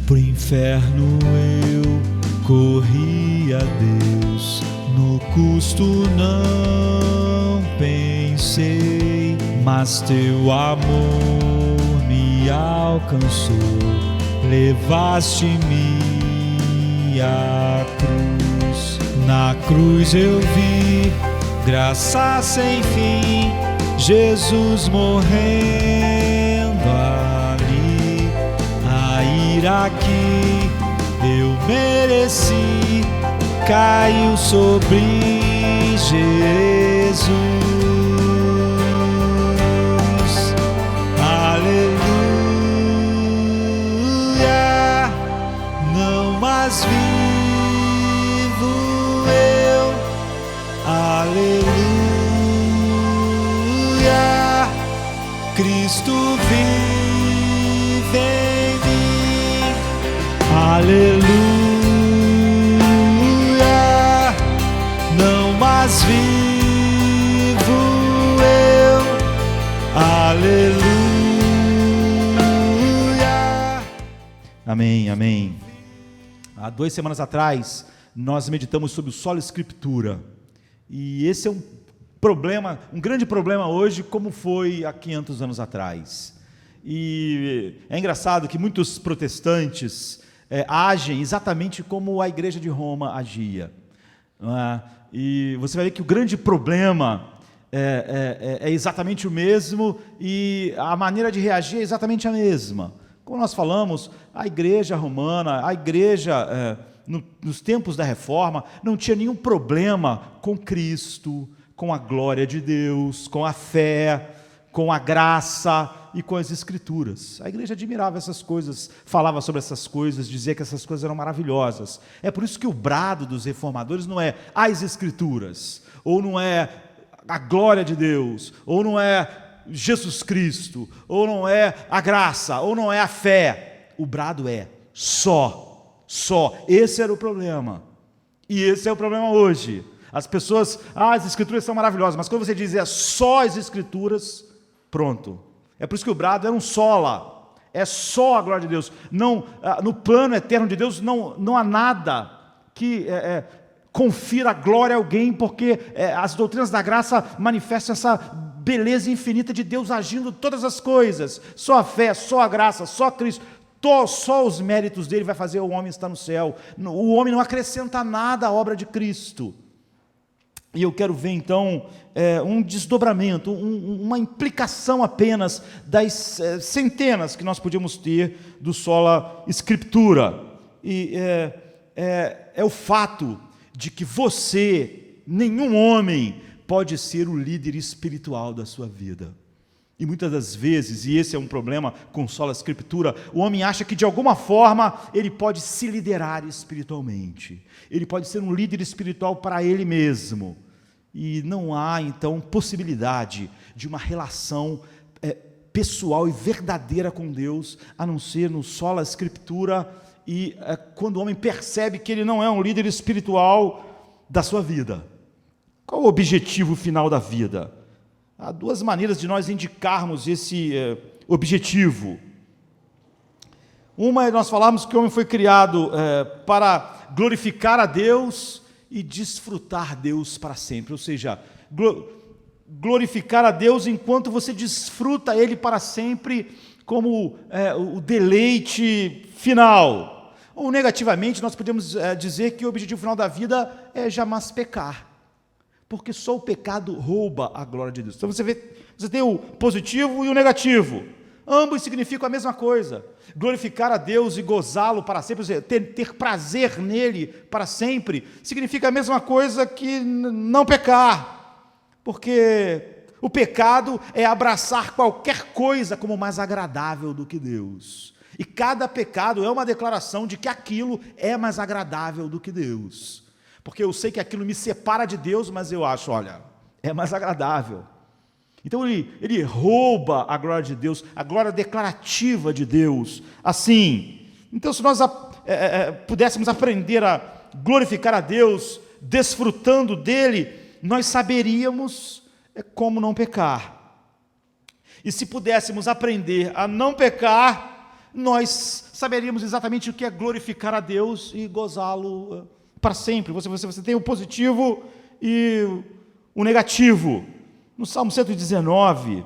Pro inferno eu corri a Deus, no custo não pensei, mas teu amor me alcançou, levaste-me à cruz. Na cruz eu vi graça sem fim, Jesus morrendo ali. A ira que eu mereci caiu sobre Jesus. Aleluia, não mais vivo eu. Aleluia, Cristo vive em mim. Aleluia, não mais vivo eu. Aleluia. Amém, amém. Há 2 semanas atrás, nós meditamos sobre o Sola Escritura. E esse é um problema, um grande problema hoje, como foi há 500 anos atrás. E é engraçado que muitos protestantes agem exatamente como a Igreja de Roma agia. E você vai ver que o grande problema é exatamente o mesmo e a maneira de reagir é exatamente a mesma. Como nós falamos, a Igreja Romana, a Igreja nos tempos da Reforma, não tinha nenhum problema com Cristo, com a glória de Deus, com a fé, com a graça e com as Escrituras. A igreja admirava essas coisas, falava sobre essas coisas, dizia que essas coisas eram maravilhosas. É por isso que o brado dos reformadores não é as Escrituras, ou não é a glória de Deus, ou não é Jesus Cristo, ou não é a graça, ou não é a fé. O brado é só. Esse era o problema. E esse é o problema hoje. As pessoas, as Escrituras são maravilhosas, mas quando você diz só as Escrituras, pronto. É por isso que o brado era um sola, é só a glória de Deus. Não, no plano eterno de Deus não há nada que confira glória a alguém, porque as doutrinas da graça manifestam essa beleza infinita de Deus agindo todas as coisas. Só a fé, só a graça, só Cristo. Só os méritos dele vai fazer o homem estar no céu. O homem não acrescenta nada à obra de Cristo. E eu quero ver então um desdobramento, uma implicação apenas das centenas que nós podíamos ter do Sola Escritura. E é o fato de que você, nenhum homem, pode ser o líder espiritual da sua vida. E muitas das vezes, e esse é um problema com Sola Escritura, o homem acha que de alguma forma ele pode se liderar espiritualmente. Ele pode ser um líder espiritual para ele mesmo. E não há, então, possibilidade de uma relação pessoal e verdadeira com Deus, a não ser no Sola Escritura e quando o homem percebe que ele não é um líder espiritual da sua vida. Qual o objetivo final da vida? Há 2 maneiras de nós indicarmos esse objetivo. Uma é nós falarmos que o homem foi criado para glorificar a Deus e desfrutar Deus para sempre. Ou seja, glorificar a Deus enquanto você desfruta Ele para sempre como o deleite final. Ou negativamente, nós podemos dizer que o objetivo final da vida é jamais pecar. Porque só o pecado rouba a glória de Deus. Então você tem o positivo e o negativo. Ambos significam a mesma coisa. Glorificar a Deus e gozá-lo para sempre, ou seja, ter prazer nele para sempre, significa a mesma coisa que não pecar. Porque o pecado é abraçar qualquer coisa como mais agradável do que Deus. E cada pecado é uma declaração de que aquilo é mais agradável do que Deus. Porque eu sei que aquilo me separa de Deus, mas eu acho, olha, é mais agradável. Então ele rouba a glória de Deus, a glória declarativa de Deus. Assim, então se nós pudéssemos aprender a glorificar a Deus, desfrutando dele, nós saberíamos como não pecar. E se pudéssemos aprender a não pecar, nós saberíamos exatamente o que é glorificar a Deus e gozá-lo para sempre. Você tem o positivo e o negativo. No Salmo 119,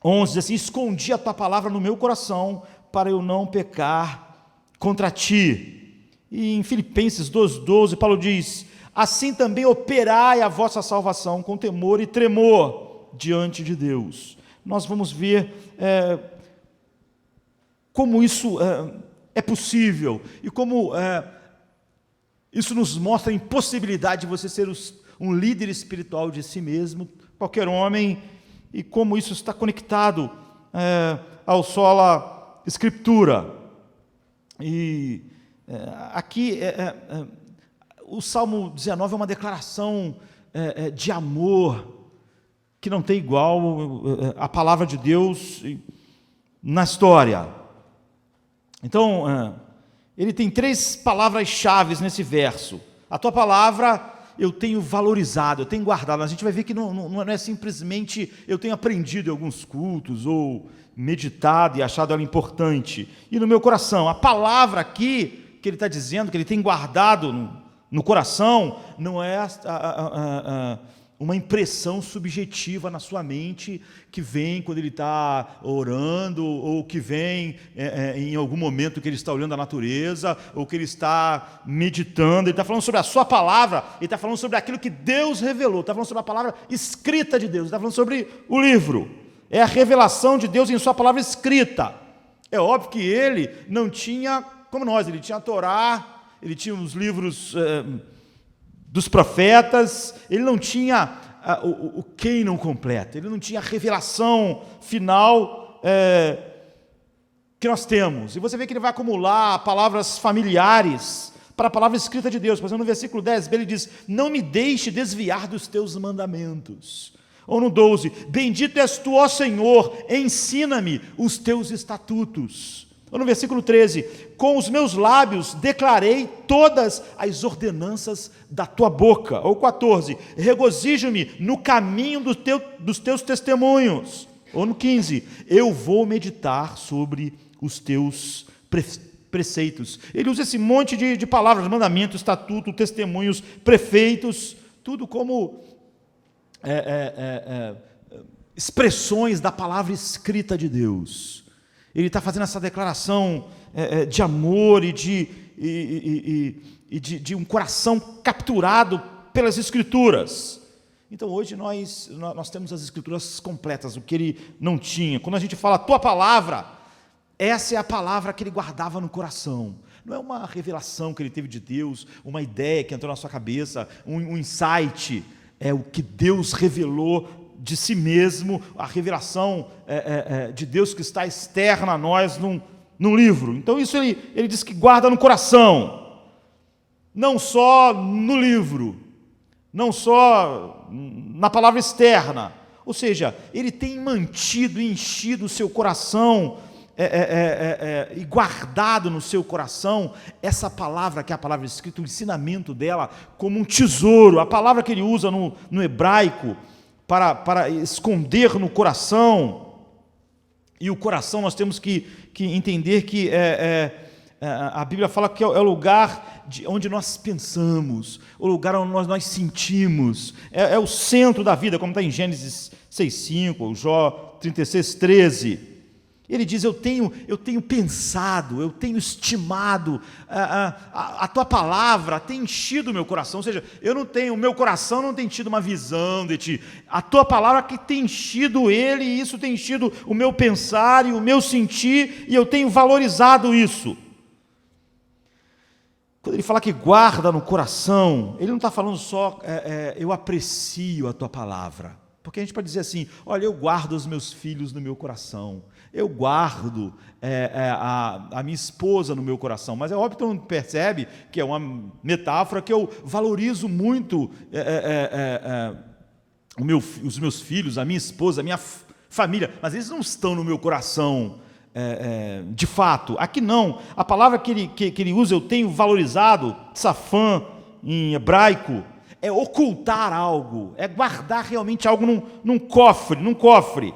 11, diz assim: escondi a tua palavra no meu coração para eu não pecar contra ti. E em Filipenses 2,12, Paulo diz: assim também operai a vossa salvação com temor e tremor diante de Deus. Nós vamos ver como isso é possível e como isso nos mostra a impossibilidade de você ser um líder espiritual de si mesmo, qualquer homem, e como isso está conectado ao sola Escritura. E aqui o Salmo 19 é uma declaração de amor que não tem igual a palavra de Deus na história. Então, ele tem 3 palavras-chave nesse verso. A tua palavra eu tenho valorizado, eu tenho guardado. A gente vai ver que não é simplesmente eu tenho aprendido em alguns cultos, ou meditado e achado ela importante. E no meu coração, a palavra aqui, que ele está dizendo, que ele tem guardado no coração, não é uma impressão subjetiva na sua mente, que vem quando ele está orando, ou que vem em algum momento que ele está olhando a natureza, ou que ele está meditando. Ele está falando sobre a sua palavra, ele está falando sobre aquilo que Deus revelou, está falando sobre a palavra escrita de Deus, está falando sobre o livro. É a revelação de Deus em sua palavra escrita. É óbvio que ele não tinha, como nós, ele tinha a Torá, ele tinha os livros dos profetas, ele não tinha o cânon completo, ele não tinha a revelação final que nós temos. E você vê que ele vai acumular palavras familiares para a palavra escrita de Deus. Por exemplo, no versículo 10, ele diz: não me deixe desviar dos teus mandamentos. Ou no 12, bendito és tu, ó Senhor, ensina-me os teus estatutos. Ou no versículo 13, com os meus lábios declarei todas as ordenanças da tua boca. Ou 14, regozijo-me no caminho dos teus testemunhos. Ou no 15, eu vou meditar sobre os teus preceitos. Ele usa esse monte de palavras: mandamento, estatuto, testemunhos, prefeitos, tudo como expressões da palavra escrita de Deus. Ele está fazendo essa declaração de amor e de um coração capturado pelas Escrituras. Então hoje nós temos as Escrituras completas, o que ele não tinha. Quando a gente fala a tua palavra, essa é a palavra que ele guardava no coração. Não é uma revelação que ele teve de Deus, uma ideia que entrou na sua cabeça, um insight. É o que Deus revelou de si mesmo, a revelação de Deus que está externa a nós num livro. Então isso ele diz que guarda no coração, não só no livro, não só na palavra externa. Ou seja, ele tem mantido e enchido o seu coração e guardado no seu coração essa palavra, que é a palavra escrita, o ensinamento dela, como um tesouro. A palavra que ele usa no hebraico para esconder no coração. E o coração, nós temos que entender que a Bíblia fala que é o lugar onde nós pensamos, o lugar onde nós sentimos, é o centro da vida, como está em Gênesis 6,5, ou Jó 36,13. Ele diz: eu tenho pensado, eu tenho estimado, a tua palavra tem enchido o meu coração. Ou seja, o meu coração não tem tido uma visão de ti, a tua palavra que tem enchido ele, e isso tem enchido o meu pensar e o meu sentir, e eu tenho valorizado isso. Quando ele fala que guarda no coração, ele não está falando só, eu aprecio a tua palavra. Porque a gente pode dizer assim: olha, eu guardo os meus filhos no meu coração, eu guardo a minha esposa no meu coração, mas é óbvio que todo mundo percebe que é uma metáfora, que eu valorizo muito os meus filhos, a minha esposa, a minha família, mas eles não estão no meu coração de fato. Aqui não, a palavra que ele usa, eu tenho valorizado, tsafã em hebraico, é ocultar algo, é guardar realmente algo num cofre.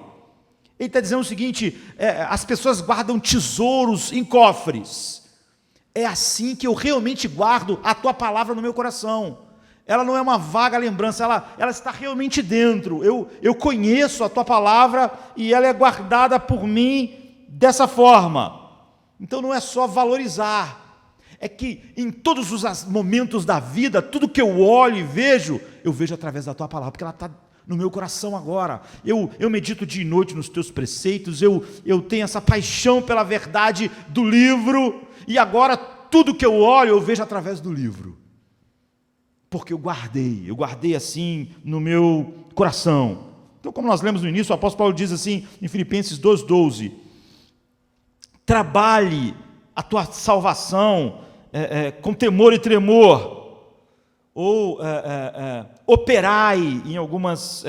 Ele está dizendo o seguinte: as pessoas guardam tesouros em cofres. É assim que eu realmente guardo a tua palavra no meu coração. Ela não é uma vaga lembrança, ela está realmente dentro. Eu conheço a tua palavra e ela é guardada por mim dessa forma. Então não é só valorizar, é que em todos os momentos da vida, tudo que eu olho e vejo, eu vejo através da tua palavra, porque ela está no meu coração agora. Eu medito dia e noite nos teus preceitos, eu tenho essa paixão pela verdade do livro, e agora tudo que eu olho, eu vejo através do livro. Porque eu guardei assim no meu coração. Então, como nós lemos no início, o apóstolo Paulo diz assim, em Filipenses 2,12, trabalhe a tua salvação com temor e tremor, ou operai em algumas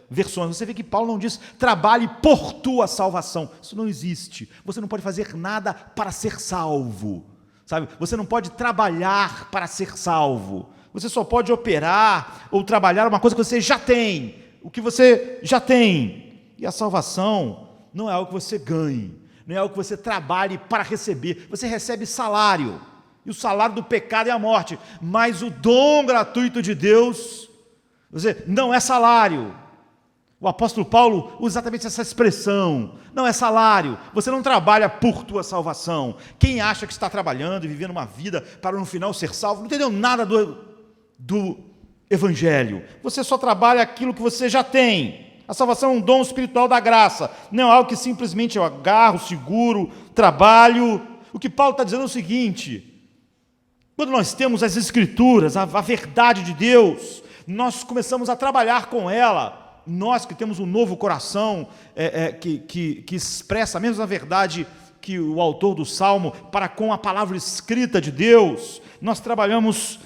versões. Você vê que Paulo não diz, trabalhe por tua salvação. Isso não existe. Você não pode fazer nada para ser salvo, sabe? Você não pode trabalhar para ser salvo. Você só pode operar ou trabalhar uma coisa que você já tem, o que você já tem. E a salvação não é algo que você ganhe, não é algo que você trabalhe para receber. Você recebe salário, e o salário do pecado é a morte, mas o dom gratuito de Deus, não é salário. O apóstolo Paulo usa exatamente essa expressão, não é salário. Você não trabalha por tua salvação. Quem acha que está trabalhando e vivendo uma vida para no final ser salvo, não entendeu nada do Evangelho. Você só trabalha aquilo que você já tem. A salvação é um dom espiritual da graça, não é algo que simplesmente eu agarro, seguro, trabalho. O que Paulo está dizendo é o seguinte: quando nós temos as Escrituras, a verdade de Deus, nós começamos a trabalhar com ela. Nós que temos um novo coração, que expressa a mesma verdade que o autor do Salmo, para com a palavra escrita de Deus, nós trabalhamos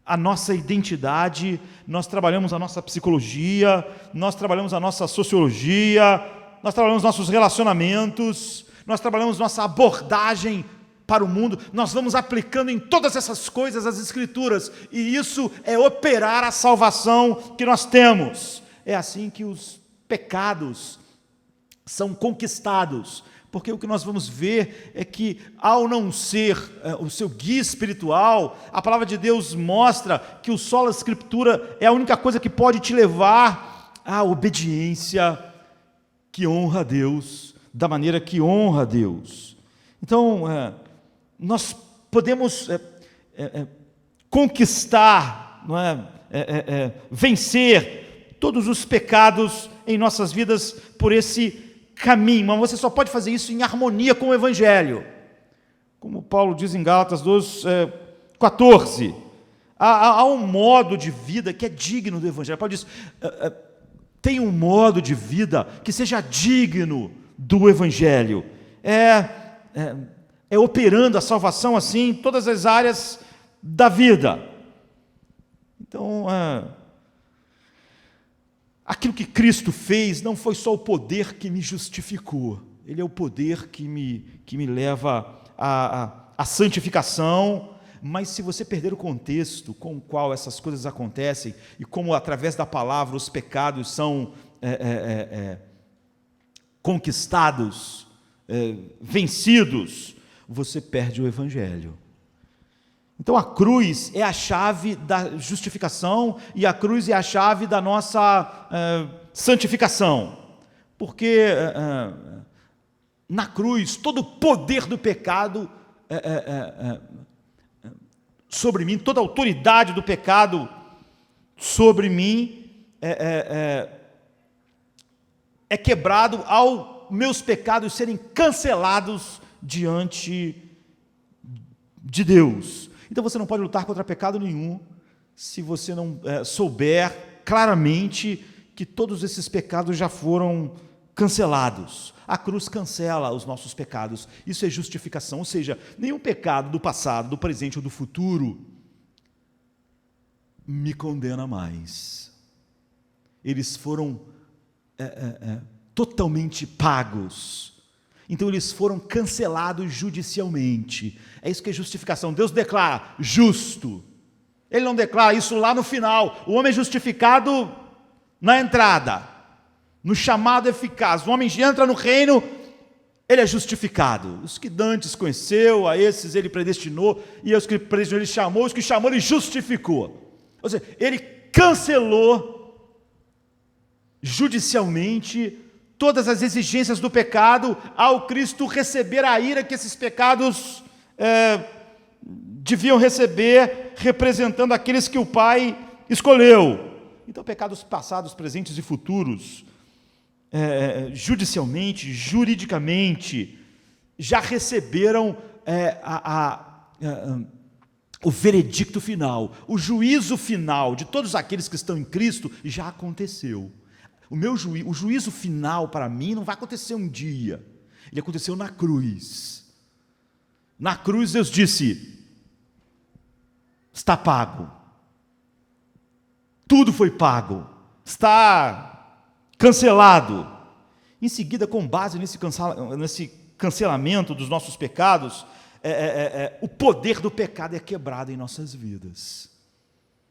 a nossa identidade, nós trabalhamos a nossa psicologia, nós trabalhamos a nossa sociologia, nós trabalhamos nossos relacionamentos, nós trabalhamos nossa abordagem para o mundo, nós vamos aplicando em todas essas coisas as Escrituras, e isso é operar a salvação que nós temos. É assim que os pecados são conquistados, porque o que nós vamos ver é que, ao não ser o seu guia espiritual, a palavra de Deus mostra que o sola Escritura é a única coisa que pode te levar à obediência que honra a Deus, da maneira que honra a Deus. Então, nós podemos conquistar, não é? Vencer todos os pecados em nossas vidas por esse caminho, mas você só pode fazer isso em harmonia com o Evangelho. Como Paulo diz em Gálatas 2,14, há um modo de vida que é digno do Evangelho. Paulo diz, tem um modo de vida que seja digno do Evangelho. É operando a salvação assim em todas as áreas da vida. Então, aquilo que Cristo fez não foi só o poder que me justificou, Ele é o poder que me leva à santificação. Mas se você perder o contexto com o qual essas coisas acontecem, e como através da palavra os pecados são conquistados, vencidos, você perde o Evangelho. Então a cruz é a chave da justificação, e a cruz é a chave da nossa santificação, porque na cruz todo o poder do pecado sobre mim, toda a autoridade do pecado sobre mim é quebrado ao meus pecados serem cancelados diante de Deus. Então você não pode lutar contra pecado nenhum se você não souber claramente que todos esses pecados já foram cancelados. A cruz cancela os nossos pecados. Isso é justificação, ou seja, nenhum pecado do passado, do presente ou do futuro me condena mais. Eles foram totalmente pagos. Então eles foram cancelados judicialmente. É isso que é justificação. Deus declara justo. Ele não declara isso lá no final. O homem é justificado na entrada. no chamado eficaz. O homem entra no reino, ele é justificado. Os que dantes conheceu, a esses ele predestinou, e aos que predestinou ele chamou, os que chamou ele justificou. Ou seja, ele cancelou judicialmente todas as exigências do pecado ao Cristo receber a ira que esses pecados deviam receber, representando aqueles que o Pai escolheu. Então, pecados passados, presentes e futuros, judicialmente, juridicamente, já receberam o veredicto final, o juízo final de todos aqueles que estão em Cristo já aconteceu. O juízo final para mim não vai acontecer um dia, ele aconteceu na cruz. Na cruz Deus disse: está pago, tudo foi pago, está cancelado. Em seguida, com base nesse cancelamento dos nossos pecados, o poder do pecado é quebrado em nossas vidas.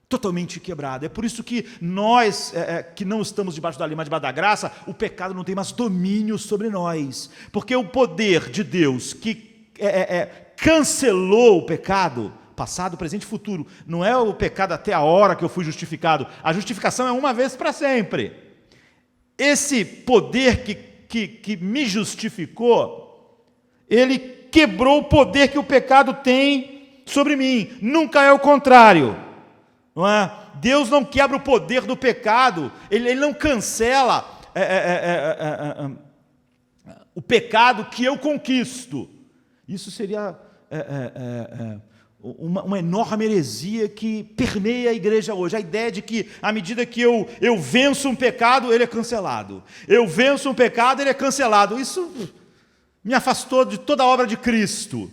Totalmente quebrado. É por isso que nós, que não estamos debaixo da lei, mas debaixo da graça, o pecado não tem mais domínio sobre nós. Porque o poder de Deus que cancelou o pecado, passado, presente e futuro, não é o pecado até a hora que eu fui justificado. A justificação é uma vez para sempre. Esse poder que me justificou, ele quebrou o poder que o pecado tem sobre mim. Nunca é o contrário. Não é? Deus não quebra o poder do pecado, ele não cancela o pecado que eu conquisto. Isso seria uma enorme heresia que permeia a igreja hoje. A ideia de que, à medida que eu venço um pecado, ele é cancelado. Eu venço um pecado, ele é cancelado. Isso me afastou de toda a obra de Cristo.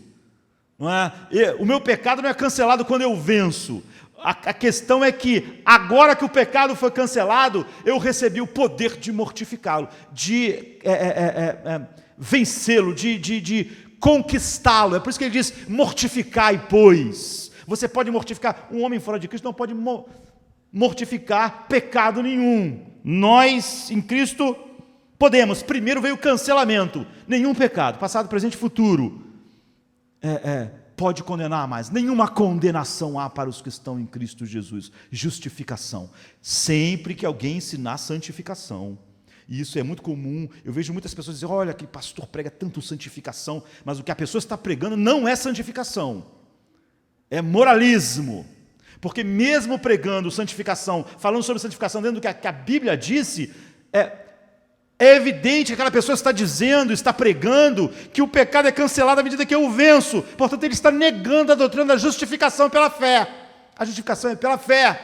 Não é? O meu pecado não é cancelado quando eu venço. A questão é que, agora que o pecado foi cancelado, eu recebi o poder de mortificá-lo, de vencê-lo, de conquistá-lo. É por isso que ele diz: mortificai, pois. Você pode mortificar. Um homem fora de Cristo não pode mortificar pecado nenhum. Nós, em Cristo, podemos. Primeiro veio o cancelamento. Nenhum pecado, passado, presente e futuro, pode condenar mais. Nenhuma condenação há para os que estão em Cristo Jesus. Justificação. Sempre que alguém ensinar santificação. E isso é muito comum. Eu vejo muitas pessoas dizerem: olha, aquele pastor prega tanto santificação, mas o que a pessoa está pregando não é santificação. É moralismo. Porque mesmo pregando santificação, falando sobre santificação dentro do que a Bíblia disse, é evidente que aquela pessoa está dizendo, está pregando, que o pecado é cancelado à medida que eu o venço. Portanto, ele está negando a doutrina da justificação pela fé. A justificação é pela fé.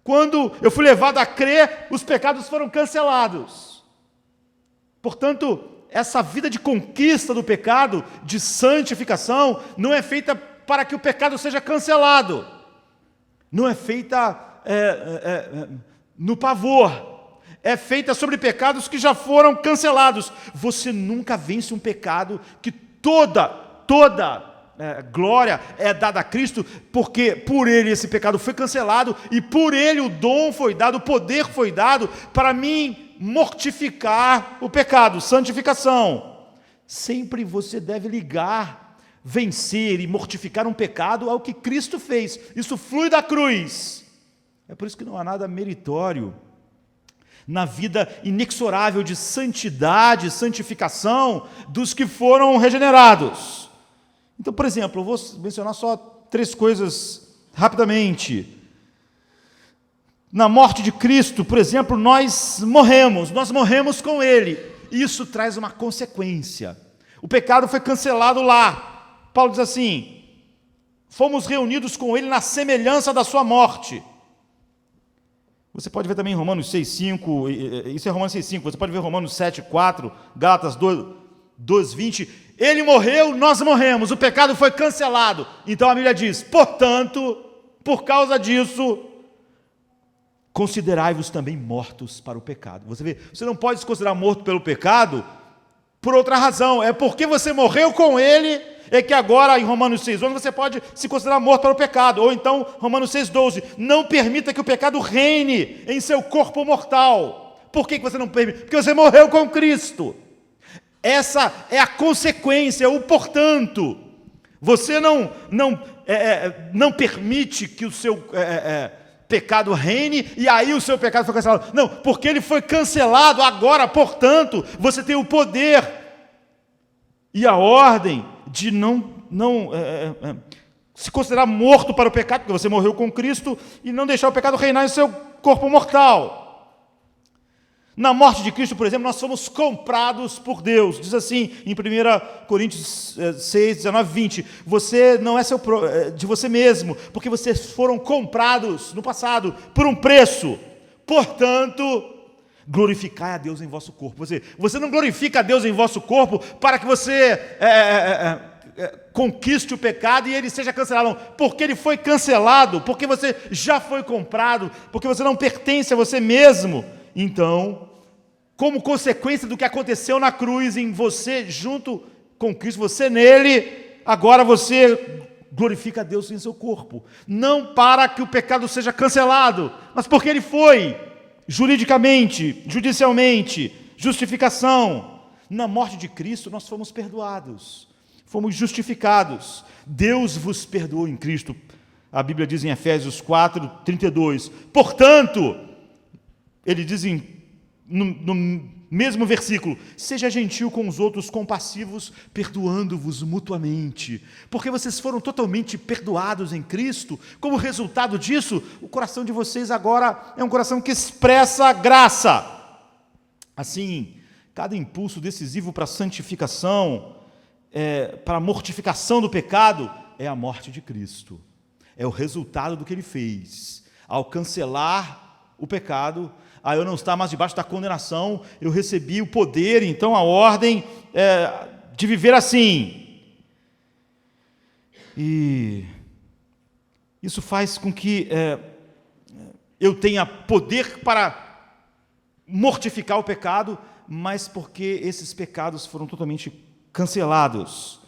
Quando eu fui levado a crer, os pecados foram cancelados. Portanto, essa vida de conquista do pecado, de santificação, não é feita para que o pecado seja cancelado. Não é feita no pavor. É feita sobre pecados que já foram cancelados. Você nunca vence um pecado que toda glória é dada a Cristo, porque por ele esse pecado foi cancelado e por ele o dom foi dado, o poder foi dado para mim mortificar o pecado, santificação. Sempre você deve ligar, vencer e mortificar um pecado ao que Cristo fez. Isso flui da cruz. É por isso que não há nada meritório na vida inexorável de santidade, santificação dos que foram regenerados. Então, por exemplo, eu vou mencionar só 3 coisas rapidamente. Na morte de Cristo, por exemplo, nós morremos com Ele. Isso traz uma consequência. O pecado foi cancelado lá. Paulo diz assim: fomos reunidos com Ele na semelhança da sua morte. Você pode ver também em Romanos 6,5, isso é Romanos 6,5, você pode ver Romanos 7,4, Gálatas 2,20. Ele morreu, nós morremos, o pecado foi cancelado. Então a Bíblia diz: portanto, por causa disso, considerai-vos também mortos para o pecado. Você vê, você não pode se considerar morto pelo pecado por outra razão. É porque você morreu com ele, é que agora em Romanos 6,11 você pode se considerar morto para o pecado. Ou então Romanos 6,12, não permita que o pecado reine em seu corpo mortal, Por que você não permite? Porque você morreu com Cristo. Essa é a consequência, o portanto. Você não permite que o seu pecado reine, e aí o seu pecado foi cancelado. Não, porque ele foi cancelado agora, portanto, você tem o poder e a ordem de não se considerar morto para o pecado, porque você morreu com Cristo, e não deixar o pecado reinar em seu corpo mortal. Na morte de Cristo, por exemplo, nós somos comprados por Deus. Diz assim em 1 Coríntios 6, 19, 20, você não é de você mesmo, porque vocês foram comprados no passado por um preço. Portanto, glorificai a Deus em vosso corpo. Você não glorifica a Deus em vosso corpo para que você conquiste o pecado e ele seja cancelado. Não, porque ele foi cancelado, porque você já foi comprado, porque você não pertence a você mesmo. Então, como consequência do que aconteceu na cruz em você, junto com Cristo, você nele, agora você glorifica a Deus em seu corpo. Não para que o pecado seja cancelado, mas porque ele foi, juridicamente, judicialmente, justificação. Na morte de Cristo nós fomos perdoados, fomos justificados. Deus vos perdoou em Cristo. A Bíblia diz em Efésios 4, 32. Portanto, ele diz no mesmo versículo, seja gentil com os outros, compassivos, perdoando-vos mutuamente, porque vocês foram totalmente perdoados em Cristo. Como resultado disso, o coração de vocês agora é um coração que expressa graça. Assim, cada impulso decisivo para a santificação, para a mortificação do pecado, é a morte de Cristo, é o resultado do que ele fez. Ao cancelar o pecado, eu não estar mais debaixo da condenação, eu recebi o poder, então a ordem de viver assim. E isso faz com que eu tenha poder para mortificar o pecado, mas porque esses pecados foram totalmente cancelados.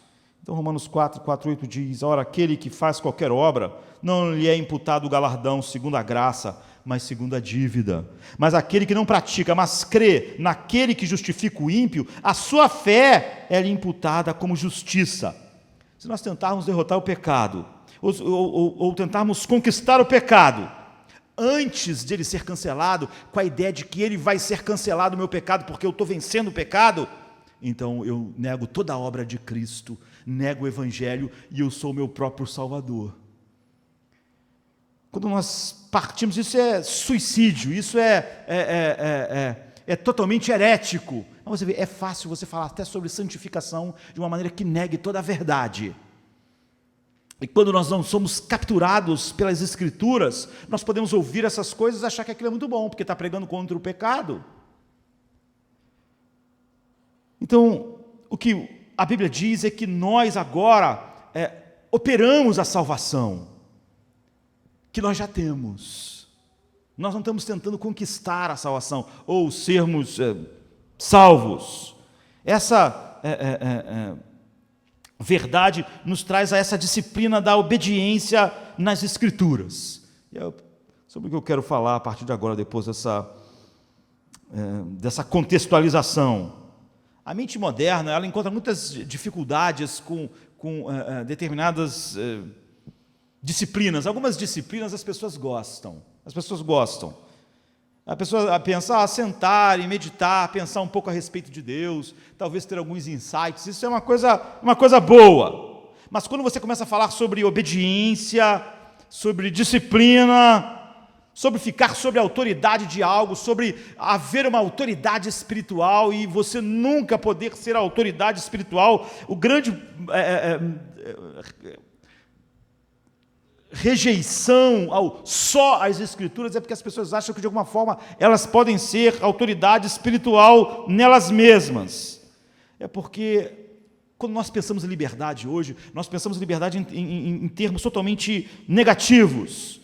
Então Romanos 4, 8 diz, ora, aquele que faz qualquer obra, não lhe é imputado o galardão segundo a graça, mas segundo a dívida. Mas aquele que não pratica, mas crê naquele que justifica o ímpio, a sua fé é lhe imputada como justiça. Se nós tentarmos derrotar o pecado, ou tentarmos conquistar o pecado, antes de ele ser cancelado, com a ideia de que ele vai ser cancelado, o meu pecado, porque eu estou vencendo o pecado, então eu nego toda a obra de Cristo, nego o Evangelho, e eu sou o meu próprio Salvador. Quando nós partimos, isso é suicídio, isso é totalmente herético. Então você vê, é fácil você falar até sobre santificação de uma maneira que negue toda a verdade. E quando nós não somos capturados pelas Escrituras, nós podemos ouvir essas coisas e achar que aquilo é muito bom, porque está pregando contra o pecado. Então, o que a Bíblia diz é que nós agora operamos a salvação, que nós já temos. Nós não estamos tentando conquistar a salvação, ou sermos salvos. Essa verdade nos traz a essa disciplina da obediência nas Escrituras. Sobre o que eu quero falar a partir de agora, depois dessa contextualização. A mente moderna, ela encontra muitas dificuldades com determinadas disciplinas. Algumas disciplinas as pessoas gostam. A pessoa pensa, sentar e meditar, pensar um pouco a respeito de Deus, talvez ter alguns insights, isso é uma coisa boa. Mas quando você começa a falar sobre obediência, sobre disciplina, sobre ficar sob a autoridade de algo, sobre haver uma autoridade espiritual e você nunca poder ser a autoridade espiritual, o grande rejeição só às Escrituras é porque as pessoas acham que de alguma forma elas podem ser autoridade espiritual nelas mesmas. É porque quando nós pensamos em liberdade hoje, nós pensamos em liberdade em termos totalmente negativos.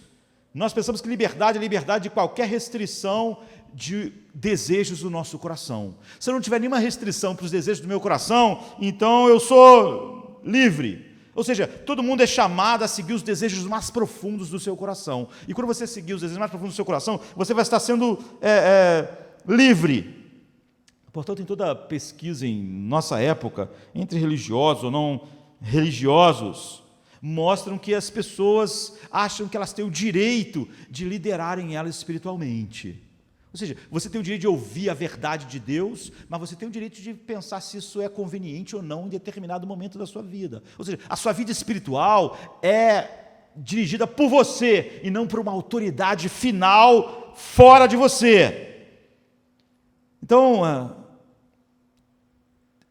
Nós pensamos que liberdade é liberdade de qualquer restrição de desejos do nosso coração. Se eu não tiver nenhuma restrição para os desejos do meu coração, então eu sou livre. Ou seja, todo mundo é chamado a seguir os desejos mais profundos do seu coração. E quando você seguir os desejos mais profundos do seu coração, você vai estar sendo livre. Portanto, em toda pesquisa em nossa época, entre religiosos ou não religiosos, mostram que as pessoas acham que elas têm o direito de liderarem elas espiritualmente. Ou seja, você tem o direito de ouvir a verdade de Deus, mas você tem o direito de pensar se isso é conveniente ou não em determinado momento da sua vida. Ou seja, a sua vida espiritual é dirigida por você e não por uma autoridade final fora de você. Então,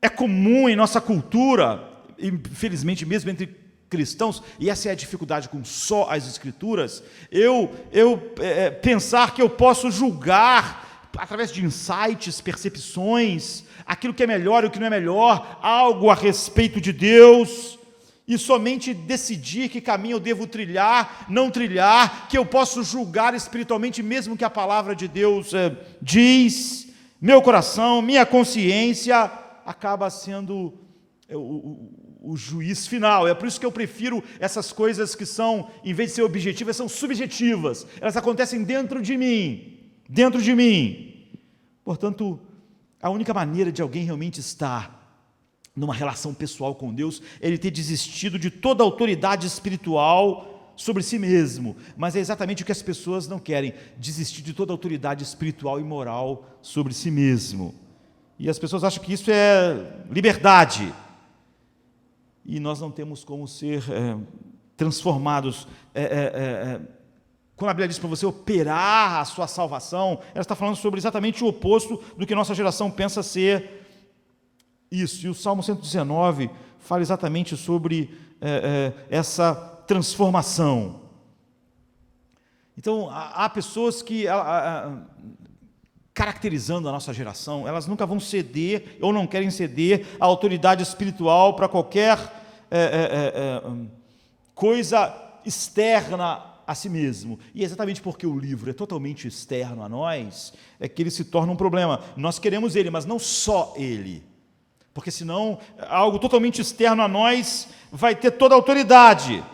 é comum em nossa cultura, infelizmente mesmo entre cristãos, e essa é a dificuldade com só as Escrituras, eu pensar que eu posso julgar através de insights, percepções, aquilo que é melhor e o que não é melhor, algo a respeito de Deus, e somente decidir que caminho eu devo trilhar, não trilhar, que eu posso julgar espiritualmente, mesmo que a palavra de Deus diz. Meu coração, minha consciência acaba sendo o juiz final. É por isso que eu prefiro essas coisas que são, em vez de ser objetivas, são subjetivas. Elas acontecem dentro de mim. Dentro de mim. Portanto, a única maneira de alguém realmente estar numa relação pessoal com Deus é ele ter desistido de toda autoridade espiritual sobre si mesmo. Mas é exatamente o que as pessoas não querem: desistir de toda autoridade espiritual e moral sobre si mesmo. E as pessoas acham que isso é liberdade. E nós não temos como ser transformados. Quando a Bíblia diz para você operar a sua salvação, ela está falando sobre exatamente o oposto do que nossa geração pensa ser isso. E o Salmo 119 fala exatamente sobre essa transformação. Então, há pessoas que, caracterizando a nossa geração, elas nunca vão ceder ou não querem ceder à autoridade espiritual para qualquer coisa externa a si mesmo. E é exatamente porque o livro é totalmente externo a nós, é que ele se torna um problema. Nós queremos ele, mas não só ele. Porque senão, algo totalmente externo a nós vai ter toda a autoridade.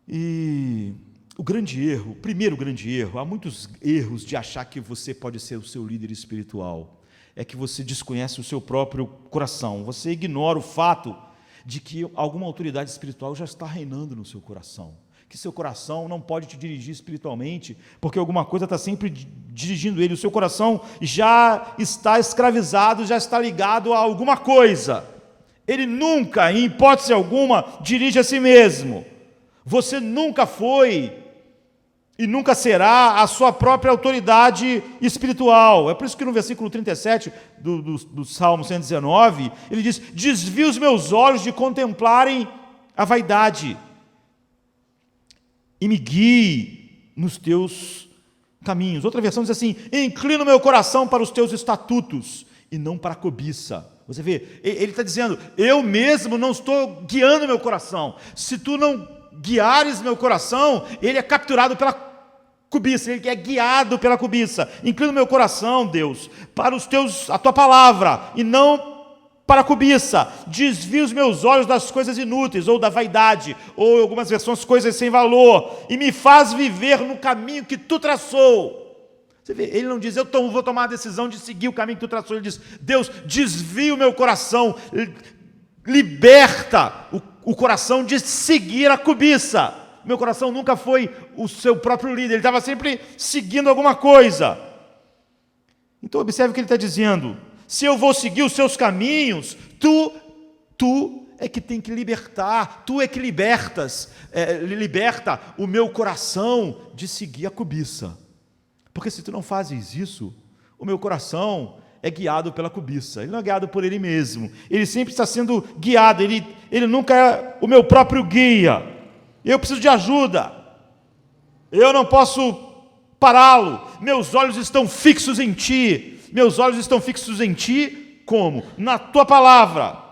E o grande erro, o primeiro grande erro, há muitos erros de achar que você pode ser o seu líder espiritual, é que você desconhece o seu próprio coração, você ignora o fato de que alguma autoridade espiritual já está reinando no seu coração, que seu coração não pode te dirigir espiritualmente, porque alguma coisa está sempre dirigindo ele, o seu coração já está escravizado, já está ligado a alguma coisa, ele nunca, em hipótese alguma, dirige a si mesmo, você nunca foi e nunca será a sua própria autoridade espiritual. É por isso que no versículo 37 do Salmo 119, ele diz: desvia os meus olhos de contemplarem a vaidade e me guie nos teus caminhos. Outra versão diz assim: inclina o meu coração para os teus estatutos e não para a cobiça. Você vê, ele está dizendo: eu mesmo não estou guiando meu coração. Se tu não guiares meu coração, ele é capturado pela cobiça, ele é guiado pela cobiça. Inclina o meu coração, Deus, para a tua palavra, e não para a cobiça. Desvia os meus olhos das coisas inúteis, ou da vaidade, ou em algumas versões, coisas sem valor, e me faz viver no caminho que tu traçou. Você vê, ele não diz: eu vou tomar a decisão de seguir o caminho que tu traçou. Ele diz: Deus, desvia o meu coração, liberta o coração de seguir a cobiça. Meu coração nunca foi o seu próprio líder, ele estava sempre seguindo alguma coisa. Então observe o que ele está dizendo: se eu vou seguir os seus caminhos, tu é que tem que libertar, tu é que liberta o meu coração de seguir a cobiça. Porque se tu não fazes isso, o meu coração é guiado pela cobiça, ele não é guiado por ele mesmo, ele sempre está sendo guiado, ele nunca é o meu próprio guia. Eu preciso de ajuda, eu não posso pará-lo, meus olhos estão fixos em ti. Meus olhos estão fixos em ti como? Na tua palavra.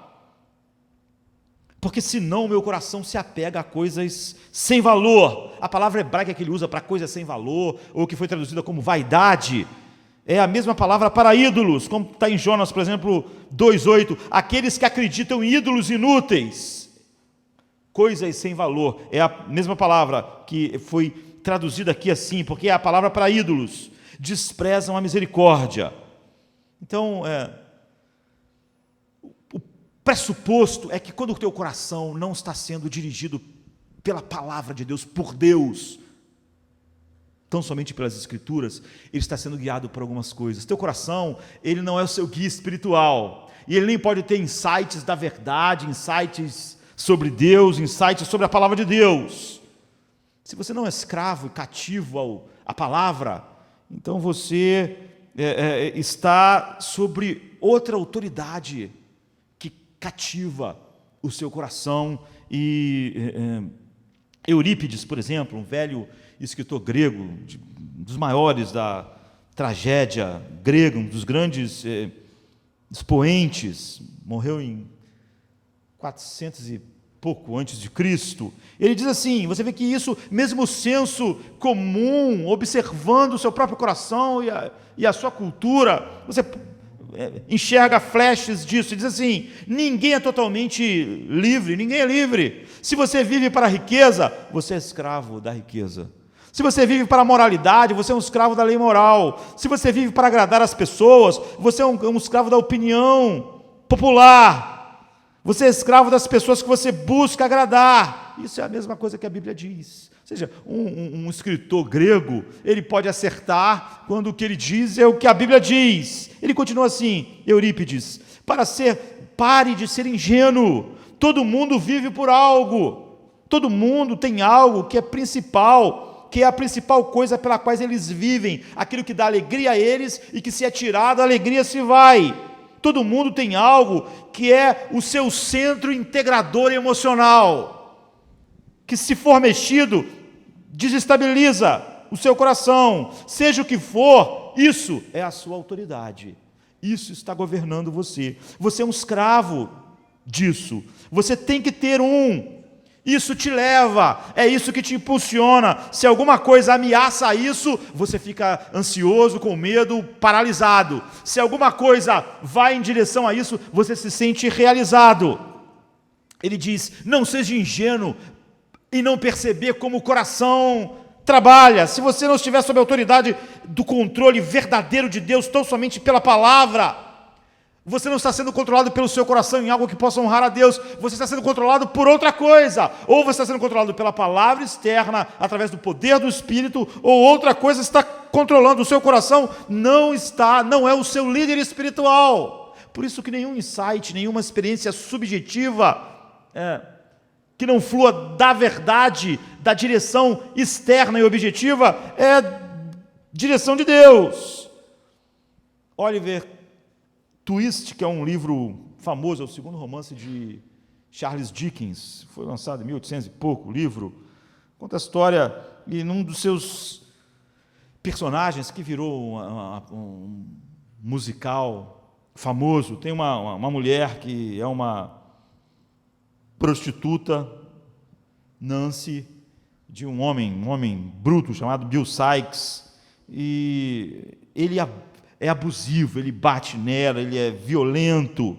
Porque senão o meu coração se apega a coisas sem valor. A palavra hebraica que ele usa para coisas sem valor, ou que foi traduzida como vaidade, é a mesma palavra para ídolos, como está em Jonas, por exemplo, 2,8. Aqueles que acreditam em ídolos inúteis. Coisas sem valor. É a mesma palavra que foi traduzida aqui assim, porque é a palavra para ídolos. desprezam a misericórdia. Então, o pressuposto é que quando o teu coração não está sendo dirigido pela palavra de Deus, por Deus, tão somente pelas Escrituras, ele está sendo guiado por algumas coisas. Teu coração, ele não é o seu guia espiritual, e ele nem pode ter insights da verdade, insights sobre Deus, insights sobre a palavra de Deus. Se você não é escravo e cativo à palavra, então você está sobre outra autoridade que cativa o seu coração. E Eurípides, por exemplo, um velho escritor grego, um dos maiores da tragédia grega, um dos grandes expoentes, morreu em 400 e pouco antes de Cristo. Ele diz assim, você vê que isso, mesmo o senso comum, observando o seu próprio coração e a sua cultura, você enxerga flashes disso, e diz assim, ninguém é totalmente livre, ninguém é livre. Se você vive para a riqueza, você é escravo da riqueza. Se você vive para a moralidade, você é um escravo da lei moral. Se você vive para agradar as pessoas, você é um escravo da opinião popular. Você é escravo das pessoas que você busca agradar. Isso é a mesma coisa que a Bíblia diz. Ou seja, um escritor grego, ele pode acertar quando o que ele diz é o que a Bíblia diz. Ele continua assim, Eurípides, pare de ser ingênuo. Todo mundo vive por algo. Todo mundo tem algo que é principal, que é a principal coisa pela qual eles vivem, aquilo que dá alegria a eles e que se é tirado, a alegria se vai. Todo mundo tem algo que é o seu centro integrador emocional, que se for mexido, desestabiliza o seu coração. Seja o que for, isso é a sua autoridade. Isso está governando você. Você é um escravo disso. Você tem que ter Isso te leva, é isso que te impulsiona. Se alguma coisa ameaça isso, você fica ansioso, com medo, paralisado. Se alguma coisa vai em direção a isso, você se sente realizado. Ele diz, não seja ingênuo e não perceber como o coração trabalha. Se você não estiver sob a autoridade do controle verdadeiro de Deus, tão somente pela palavra, você não está sendo controlado pelo seu coração em algo que possa honrar a Deus, você está sendo controlado por outra coisa, ou você está sendo controlado pela palavra externa, através do poder do Espírito, ou outra coisa está controlando o seu coração, não é o seu líder espiritual. Por isso que nenhum insight, nenhuma experiência subjetiva, que não flua da verdade, da direção externa e objetiva, é direção de Deus. Oliver Twist, que é um livro famoso, é o segundo romance de Charles Dickens, foi lançado em 1800 e pouco, o livro, conta a história, e num dos seus personagens, que virou um musical famoso, tem uma mulher que é uma prostituta, Nancy, de um homem bruto, chamado Bill Sikes, e ele é abusivo, ele bate nela, ele é violento,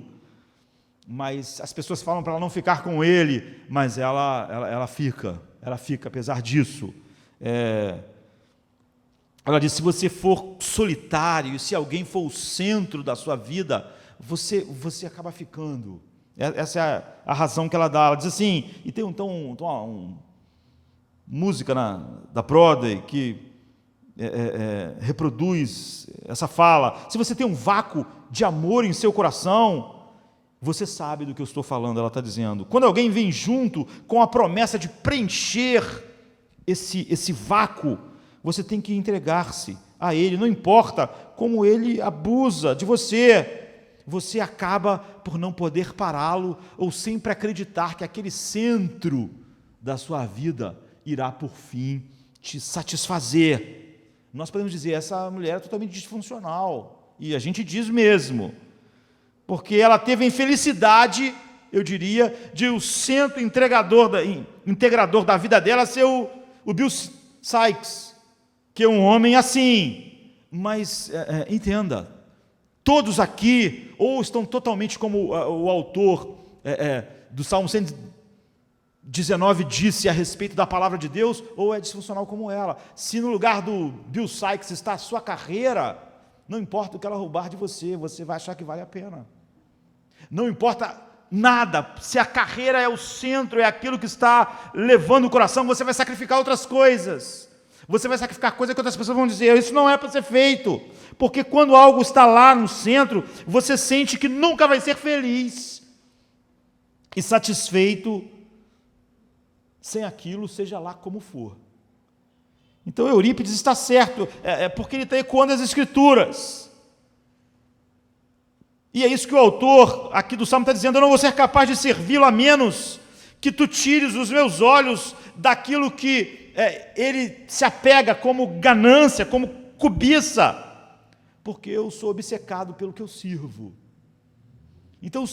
mas as pessoas falam para ela não ficar com ele, mas ela fica apesar disso. Ela diz, se você for solitário, se alguém for o centro da sua vida, você acaba ficando. Essa é a razão que ela dá. Ela diz assim, e tem uma música da Broadway que reproduz essa fala. Se você tem um vácuo de amor em seu coração, você sabe do que eu estou falando, ela está dizendo. Quando alguém vem junto com a promessa de preencher esse vácuo, você tem que entregar-se a ele, não importa como ele abusa de você. Você acaba por não poder pará-lo, ou sempre acreditar que aquele centro da sua vida irá por fim te satisfazer. Nós podemos dizer, essa mulher é totalmente disfuncional, e a gente diz mesmo, porque ela teve a infelicidade, eu diria, de o centro integrador da vida dela ser o Bill Sikes, que é um homem assim. Mas entenda, todos aqui, ou estão totalmente como o autor do Salmo 119, XIX disse a respeito da palavra de Deus, ou é disfuncional como ela. Se no lugar do Bill Sykes está a sua carreira, não importa o que ela roubar de você, você vai achar que vale a pena. Não importa nada, se a carreira é o centro, é aquilo que está levando o coração, você vai sacrificar outras coisas. Você vai sacrificar coisas que outras pessoas vão dizer, isso não é para ser feito. Porque quando algo está lá no centro, você sente que nunca vai ser feliz e satisfeito sem aquilo, seja lá como for. Então Eurípides está certo, porque ele está ecoando as Escrituras. E é isso que o autor aqui do Salmo está dizendo: eu não vou ser capaz de servi-lo a menos que tu tires os meus olhos daquilo que ele se apega como ganância, como cobiça, porque eu sou obcecado pelo que eu sirvo. Então,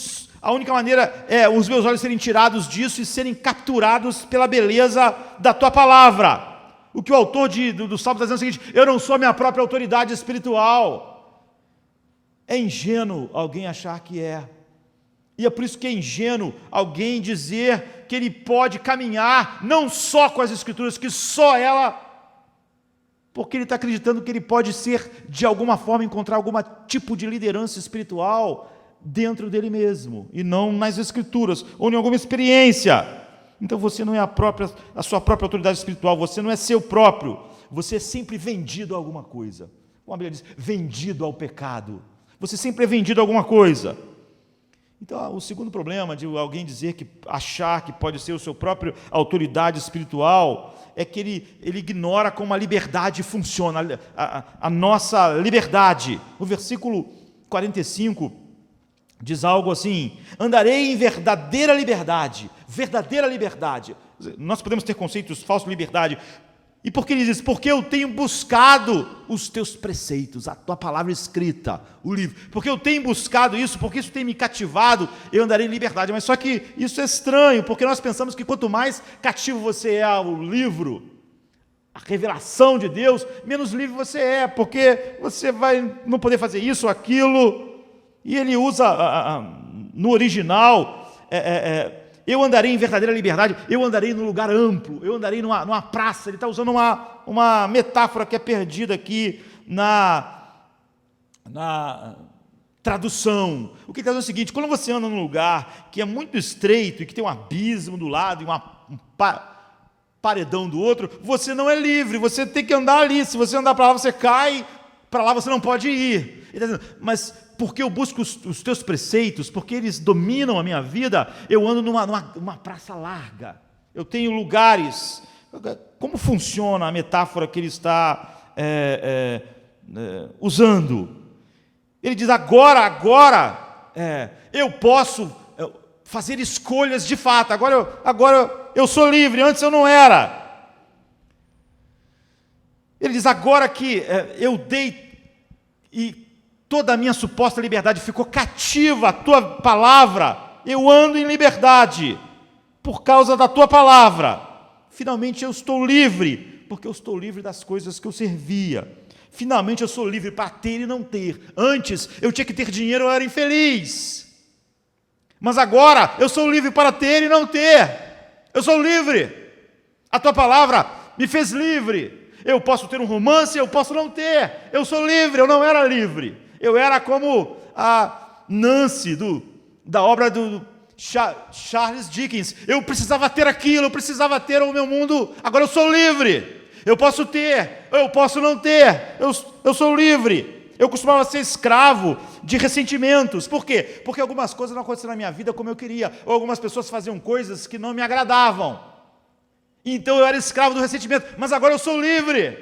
a única maneira é os meus olhos serem tirados disso e serem capturados pela beleza da tua palavra. O que o autor do Salmo está dizendo é o seguinte: eu não sou a minha própria autoridade espiritual. É ingênuo alguém achar que é. E é por isso que é ingênuo alguém dizer que ele pode caminhar não só com as Escrituras, que só ela, porque ele está acreditando que ele pode ser, de alguma forma, encontrar algum tipo de liderança espiritual dentro dele mesmo, e não nas Escrituras, ou em alguma experiência. Então você não é a sua própria autoridade espiritual, você não é seu próprio, você é sempre vendido a alguma coisa. Como a Bíblia diz, vendido ao pecado. Você sempre é vendido a alguma coisa. Então, o segundo problema de alguém achar que pode ser o seu próprio autoridade espiritual é que ele ignora como a liberdade funciona, a nossa liberdade. O versículo 45 diz algo assim: andarei em verdadeira liberdade. Verdadeira liberdade. Nós podemos ter conceitos falsos de liberdade. E por que ele diz? Porque eu tenho buscado os teus preceitos, a tua palavra escrita, o livro. Porque eu tenho buscado isso, porque isso tem me cativado, eu andarei em liberdade. Mas só que isso é estranho, porque nós pensamos que quanto mais cativo você é ao livro, a revelação de Deus, menos livre você é, porque você vai não poder fazer isso ou aquilo. E ele usa, no original, eu andarei em verdadeira liberdade, eu andarei num lugar amplo, eu andarei numa praça. Ele está usando uma metáfora que é perdida aqui na tradução. O que ele está dizendo é o seguinte: quando você anda num lugar que é muito estreito e que tem um abismo do lado e um paredão do outro, você não é livre, você tem que andar ali. Se você andar para lá, você cai, para lá você não pode ir. Ele está dizendo, mas porque eu busco os teus preceitos, porque eles dominam a minha vida, eu ando numa praça larga, eu tenho lugares. Como funciona a metáfora que ele está usando? Ele diz, agora eu posso fazer escolhas de fato, agora eu sou livre, antes eu não era. Ele diz, agora que eu dei e toda a minha suposta liberdade ficou cativa à tua palavra, eu ando em liberdade, por causa da tua palavra. Finalmente eu estou livre, porque eu estou livre das coisas que eu servia. Finalmente eu sou livre para ter e não ter. Antes eu tinha que ter dinheiro, eu era infeliz. Mas agora eu sou livre para ter e não ter. Eu sou livre. A tua palavra me fez livre. Eu posso ter um romance, eu posso não ter. Eu sou livre, eu não era livre. Eu era como a Nancy, da obra do Charles Dickens. Eu precisava ter aquilo, eu precisava ter o meu mundo. Agora eu sou livre. Eu posso ter, eu posso não ter. Eu sou livre. Eu costumava ser escravo de ressentimentos. Por quê? Porque algumas coisas não aconteceram na minha vida como eu queria. Ou algumas pessoas faziam coisas que não me agradavam. Então eu era escravo do ressentimento. Mas agora eu sou livre.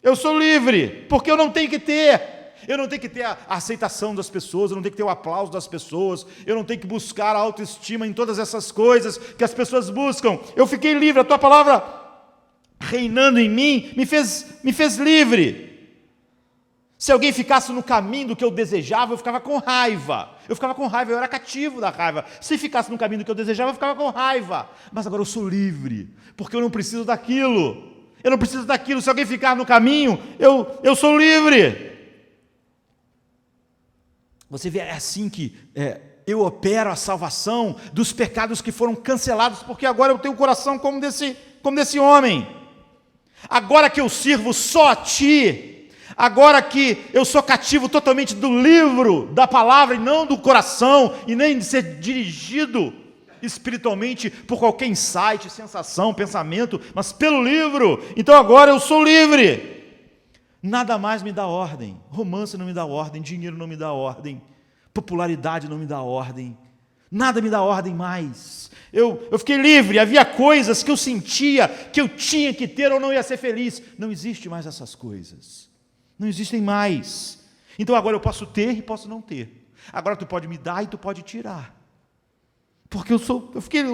Eu sou livre. Porque eu não tenho que ter. Eu não tenho que ter a aceitação das pessoas, eu não tenho que ter o aplauso das pessoas, eu não tenho que buscar a autoestima em todas essas coisas que as pessoas buscam. Eu fiquei livre, a tua palavra reinando em mim me fez livre. Se alguém ficasse no caminho do que eu desejava, eu ficava com raiva. Eu era cativo da raiva. Se ficasse no caminho do que eu desejava, eu ficava com raiva. Mas agora eu sou livre, porque eu não preciso daquilo. Eu não preciso daquilo. Se alguém ficar no caminho, eu sou livre. Você vê, é assim que eu opero a salvação dos pecados que foram cancelados, porque agora eu tenho um coração como desse homem. Agora que eu sirvo só a Ti, agora que eu sou cativo totalmente do livro, da palavra, e não do coração, e nem de ser dirigido espiritualmente por qualquer insight, sensação, pensamento, mas pelo livro. Então agora eu sou livre. Nada mais me dá ordem. Romance não me dá ordem, dinheiro não me dá ordem, popularidade não me dá ordem, nada me dá ordem mais. Eu fiquei livre. Havia coisas que eu sentia que eu tinha que ter ou não ia ser feliz. Não existe mais essas coisas, não existem mais. Então agora eu posso ter e posso não ter. Agora tu pode me dar e tu pode tirar, porque eu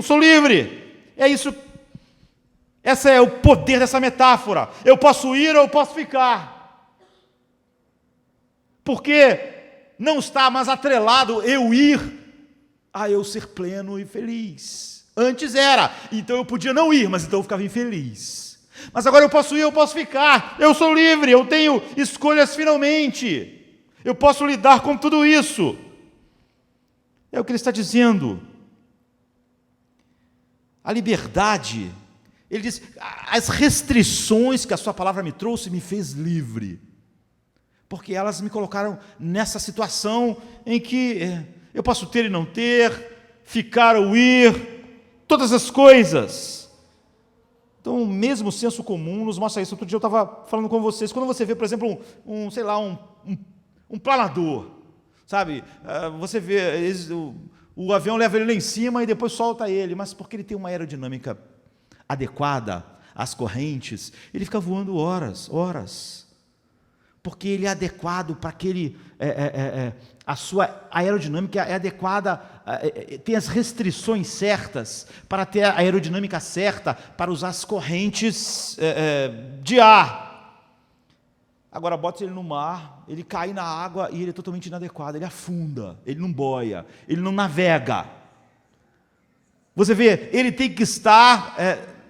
sou livre. É isso. Esse é o poder dessa metáfora. Eu posso ir ou eu posso ficar, porque não está mais atrelado eu ir a eu ser pleno e feliz. Antes era, então eu podia não ir, mas então eu ficava infeliz. Mas agora eu posso ir, eu posso ficar. Eu sou livre, eu tenho escolhas finalmente. Eu posso lidar com tudo isso. É o que ele está dizendo. A liberdade, ele diz, as restrições que a sua palavra me trouxe me fez livre, porque elas me colocaram nessa situação em que eu posso ter e não ter, ficar ou ir, todas as coisas. Então, o mesmo senso comum nos mostra isso. Outro dia eu estava falando com vocês, quando você vê, por exemplo, um planador, sabe? Você vê, o avião leva ele lá em cima e depois solta ele, mas porque ele tem uma aerodinâmica adequada às correntes, ele fica voando horas, porque ele é adequado para aquele, a sua aerodinâmica é adequada, tem as restrições certas para ter a aerodinâmica certa para usar as correntes de ar. Agora bota ele no mar, ele cai na água e ele é totalmente inadequado, ele afunda, ele não boia, ele não navega. Você vê, ele tem que estar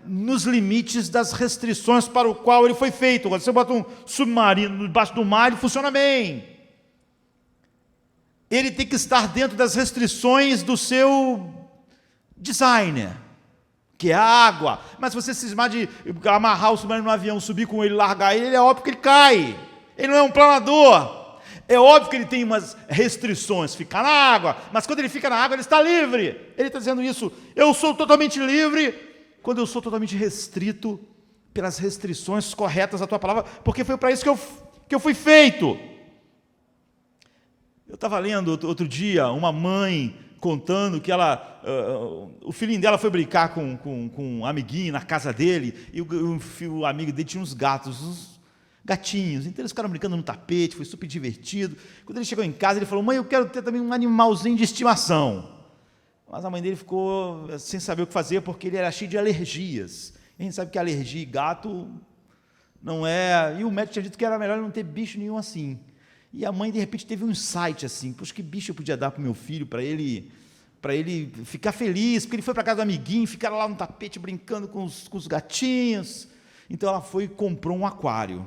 nos limites das restrições para o qual ele foi feito. Quando você bota um submarino debaixo do mar, ele funciona bem. Ele tem que estar dentro das restrições do seu designer, que é a água. Mas se você cismar de amarrar o submarino no avião, subir com ele, largar ele, é óbvio que ele cai. Ele não é um planador. É óbvio que ele tem umas restrições, ficar na água, mas quando ele fica na água, ele está livre. Ele está dizendo isso, eu sou totalmente livre quando eu sou totalmente restrito pelas restrições corretas da tua palavra, porque foi para isso que eu fui feito. Eu estava lendo outro dia uma mãe contando que o filhinho dela foi brincar com um amiguinho na casa dele, e o amigo dele tinha uns gatinhos, então eles ficaram brincando no tapete, foi super divertido. Quando ele chegou em casa, ele falou, mãe, eu quero ter também um animalzinho de estimação. Mas a mãe dele ficou sem saber o que fazer, porque ele era cheio de alergias. A gente sabe que alergia e gato não é... E o médico tinha dito que era melhor não ter bicho nenhum assim. E a mãe, de repente, teve um insight assim, poxa, que bicho eu podia dar para o meu filho, para ele ficar feliz, porque ele foi para casa do amiguinho, ficaram lá no tapete brincando com os gatinhos. Então ela foi e comprou um aquário,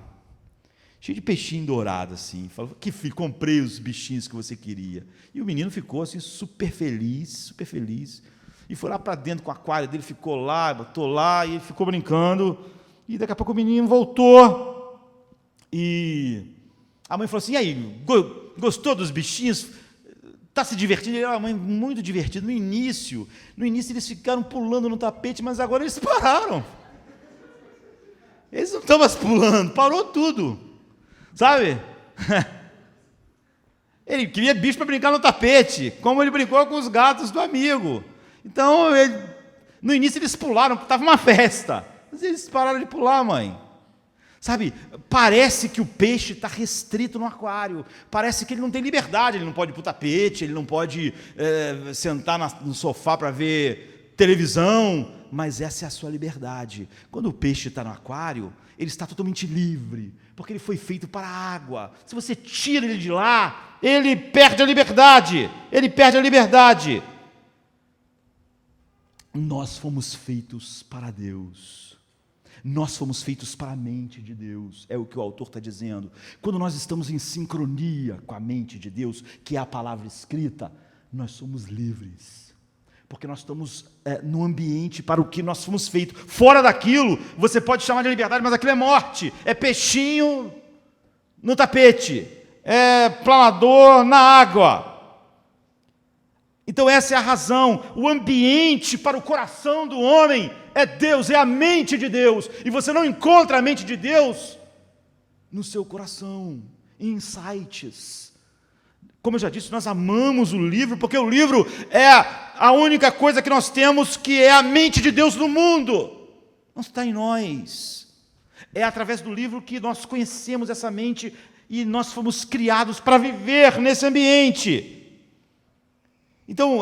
cheio de peixinho dourado, assim. Falou, que filho, comprei os bichinhos que você queria. E o menino ficou assim, super feliz, e foi lá para dentro com o aquário dele, ficou lá, botou lá, e ele ficou brincando, e daqui a pouco o menino voltou, e a mãe falou assim, e aí, gostou dos bichinhos? Está se divertindo? Ele era muito divertido. No início eles ficaram pulando no tapete, mas agora eles pararam. Eles não estão mais pulando, parou tudo. Sabe? Ele queria bicho para brincar no tapete, como ele brincou com os gatos do amigo. Então, no início eles pularam, porque estava uma festa. Mas eles pararam de pular, mãe. Sabe, parece que o peixe está restrito no aquário, parece que ele não tem liberdade, ele não pode ir para o tapete, ele não pode sentar no sofá para ver televisão, mas essa é a sua liberdade. Quando o peixe está no aquário, ele está totalmente livre, porque ele foi feito para a água. Se você tira ele de lá, ele perde a liberdade, Nós fomos feitos para Deus. Nós fomos feitos para a mente de Deus, é o que o autor está dizendo. Quando nós estamos em sincronia com a mente de Deus, que é a palavra escrita, nós somos livres. Porque nós estamos no ambiente para o que nós fomos feitos. Fora daquilo, você pode chamar de liberdade, mas aquilo é morte. É peixinho no tapete. É planador na água. Então essa é a razão. O ambiente para o coração do homem é Deus, é a mente de Deus. E você não encontra a mente de Deus no seu coração, em insights. Como eu já disse, nós amamos o livro, porque o livro é a única coisa que nós temos que é a mente de Deus no mundo. Não está em nós. É através do livro que nós conhecemos essa mente e nós fomos criados para viver nesse ambiente. Então,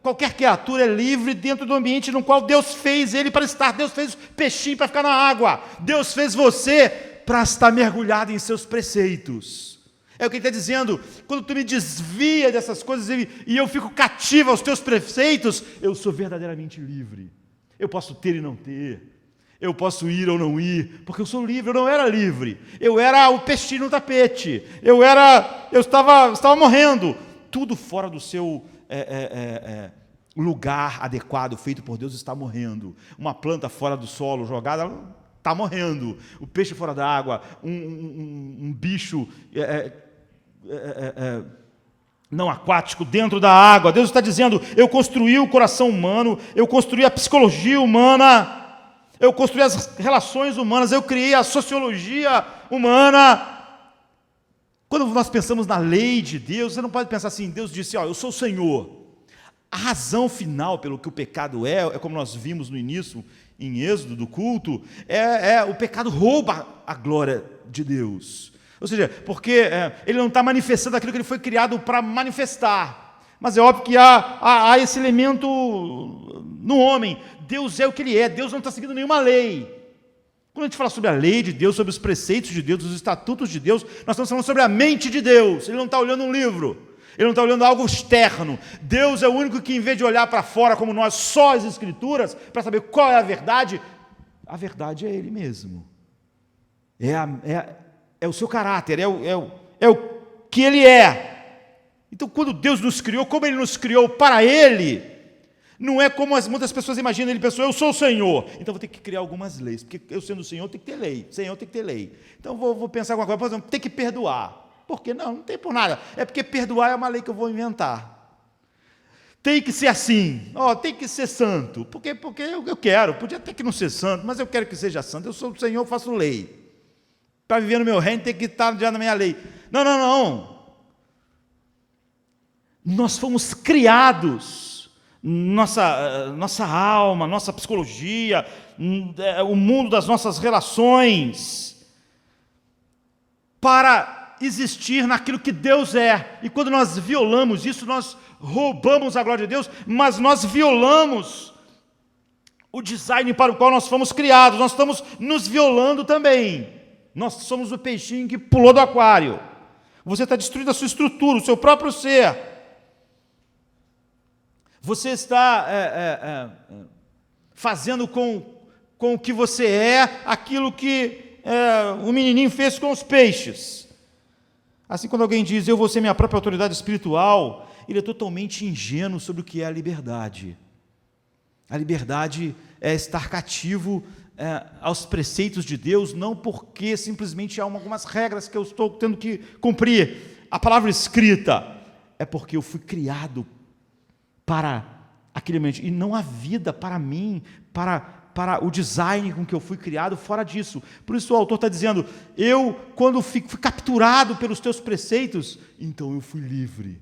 qualquer criatura é livre dentro do ambiente no qual Deus fez ele para estar. Deus fez o peixinho para ficar na água. Deus fez você para estar mergulhado em seus preceitos. É o que ele está dizendo. Quando tu me desvia dessas coisas e eu fico cativo aos teus preceitos, eu sou verdadeiramente livre. Eu posso ter e não ter. Eu posso ir ou não ir, porque eu sou livre. Eu não era livre. Eu era o peixinho no tapete. Eu estava morrendo. Tudo fora do seu lugar adequado, feito por Deus, está morrendo. Uma planta fora do solo, jogada, está morrendo. O peixe fora da água, um bicho não aquático dentro da água. Deus está dizendo, eu construí o coração humano, eu construí a psicologia humana, eu construí as relações humanas, eu criei a sociologia humana. Quando nós pensamos na lei de Deus, você não pode pensar assim, Deus disse, eu sou o Senhor. A razão final pelo que o pecado é como nós vimos no início, em Êxodo, do culto, o pecado rouba a glória de Deus. Ou seja, porque ele não está manifestando aquilo que ele foi criado para manifestar. Mas é óbvio que há esse elemento no homem. Deus é o que ele é, Deus não está seguindo nenhuma lei. Quando a gente fala sobre a lei de Deus, sobre os preceitos de Deus, os estatutos de Deus, nós estamos falando sobre a mente de Deus. Ele não está olhando um livro, ele não está olhando algo externo. Deus é o único que, em vez de olhar para fora, como nós, só as Escrituras, para saber qual é a verdade é Ele mesmo. É o seu caráter, é o que Ele é. Então, quando Deus nos criou, como Ele nos criou para Ele, não é como muitas pessoas imaginam. Ele pensou, eu sou o Senhor, então vou ter que criar algumas leis, porque eu sendo o Senhor, tem que ter lei. Senhor tem que ter lei. Então vou pensar alguma coisa, por exemplo, tem que perdoar. Por quê? Não tem por nada. É porque perdoar é uma lei que eu vou inventar. Tem que ser assim, tem que ser santo, porque eu quero, podia até que não ser santo, mas eu quero que seja santo. Eu sou o Senhor, eu faço lei. Para viver no meu reino tem que estar já na minha lei. Não. Nós fomos criados. Nossa alma, nossa psicologia, o mundo das nossas relações, para existir naquilo que Deus é. E quando nós violamos isso, nós roubamos a glória de Deus, mas nós violamos o design para o qual nós fomos criados. Nós estamos nos violando também. Nós somos o peixinho que pulou do aquário. Você está destruindo a sua estrutura, o seu próprio ser. Você está fazendo com o que você é aquilo que o menininho fez com os peixes. Assim, quando alguém diz, eu vou ser minha própria autoridade espiritual, ele é totalmente ingênuo sobre o que é a liberdade. A liberdade é estar cativo aos preceitos de Deus, não porque simplesmente há algumas regras que eu estou tendo que cumprir. A palavra escrita é porque eu fui criado para aquele ambiente, e não há vida para mim, para o design com que eu fui criado fora disso. Por isso o autor está dizendo, quando fui capturado pelos teus preceitos, então eu fui livre.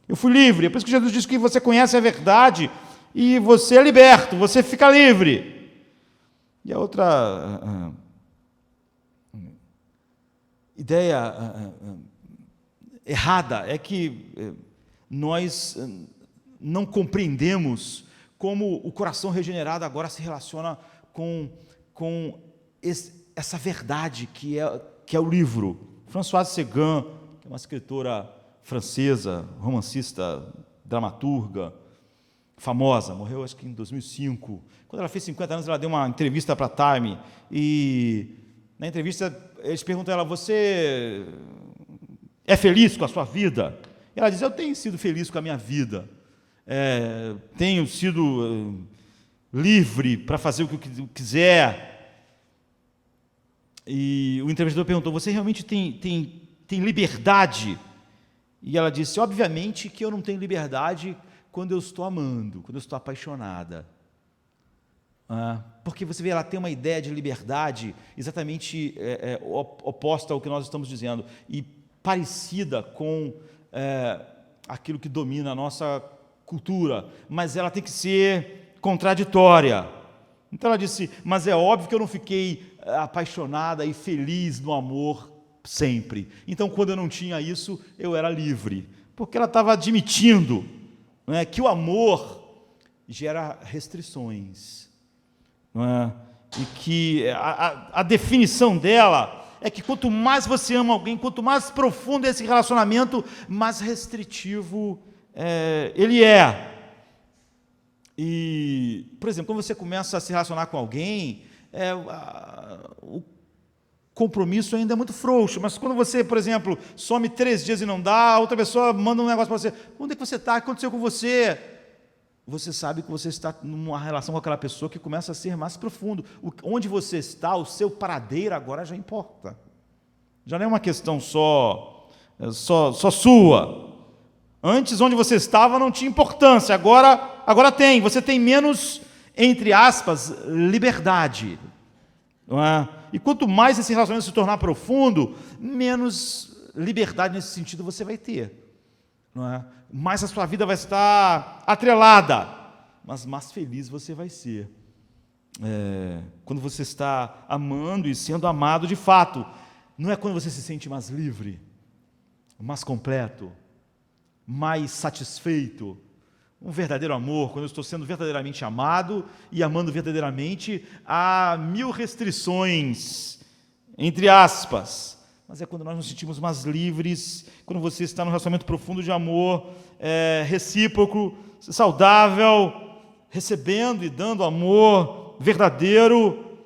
Eu fui livre. É por isso que Jesus diz que você conhece a verdade e você é liberto, você fica livre. E a outra ideia errada é que nós não compreendemos como o coração regenerado agora se relaciona com essa verdade que é o livro. Françoise Sagan, que é uma escritora francesa, romancista, dramaturga, famosa, morreu acho que em 2005. Quando ela fez 50 anos, ela deu uma entrevista para a Time, e na entrevista eles perguntam a ela, você é feliz com a sua vida? Ela diz: eu tenho sido feliz com a minha vida, tenho sido livre para fazer o que eu quiser. E o entrevistador perguntou: você realmente tem liberdade? E ela disse: obviamente que eu não tenho liberdade quando eu estou amando, quando eu estou apaixonada. Porque você vê, ela tem uma ideia de liberdade exatamente oposta ao que nós estamos dizendo, e parecida com aquilo que domina a nossa cultura, mas ela tem que ser contraditória. Então ela disse: mas é óbvio que eu não fiquei apaixonada e feliz no amor sempre. Então, quando eu não tinha isso, eu era livre, porque ela estava admitindo, que o amor gera restrições, e que a definição dela é que quanto mais você ama alguém, quanto mais profundo é esse relacionamento, mais restritivo ele é. E, por exemplo, quando você começa a se relacionar com alguém, o compromisso ainda é muito frouxo, mas quando você, por exemplo, some 3 dias e não dá, a outra pessoa manda um negócio para você: onde é que você está? O que aconteceu com você? Você sabe que você está numa relação com aquela pessoa que começa a ser mais profundo. Onde você está, o seu paradeiro agora já importa. Já não é uma questão só sua. Antes, onde você estava não tinha importância, agora tem. Você tem menos, entre aspas, liberdade. Não é? E quanto mais esse relacionamento se tornar profundo, menos liberdade nesse sentido você vai ter. Não é? Mais a sua vida vai estar atrelada, mas mais feliz você vai ser. Quando você está amando e sendo amado de fato. Não é quando você se sente mais livre, mais completo, mais satisfeito. Um verdadeiro amor, quando eu estou sendo verdadeiramente amado e amando verdadeiramente, há 1000 restrições, entre aspas, mas é quando nós nos sentimos mais livres, quando você está num relacionamento profundo de amor, recíproco, saudável, recebendo e dando amor verdadeiro.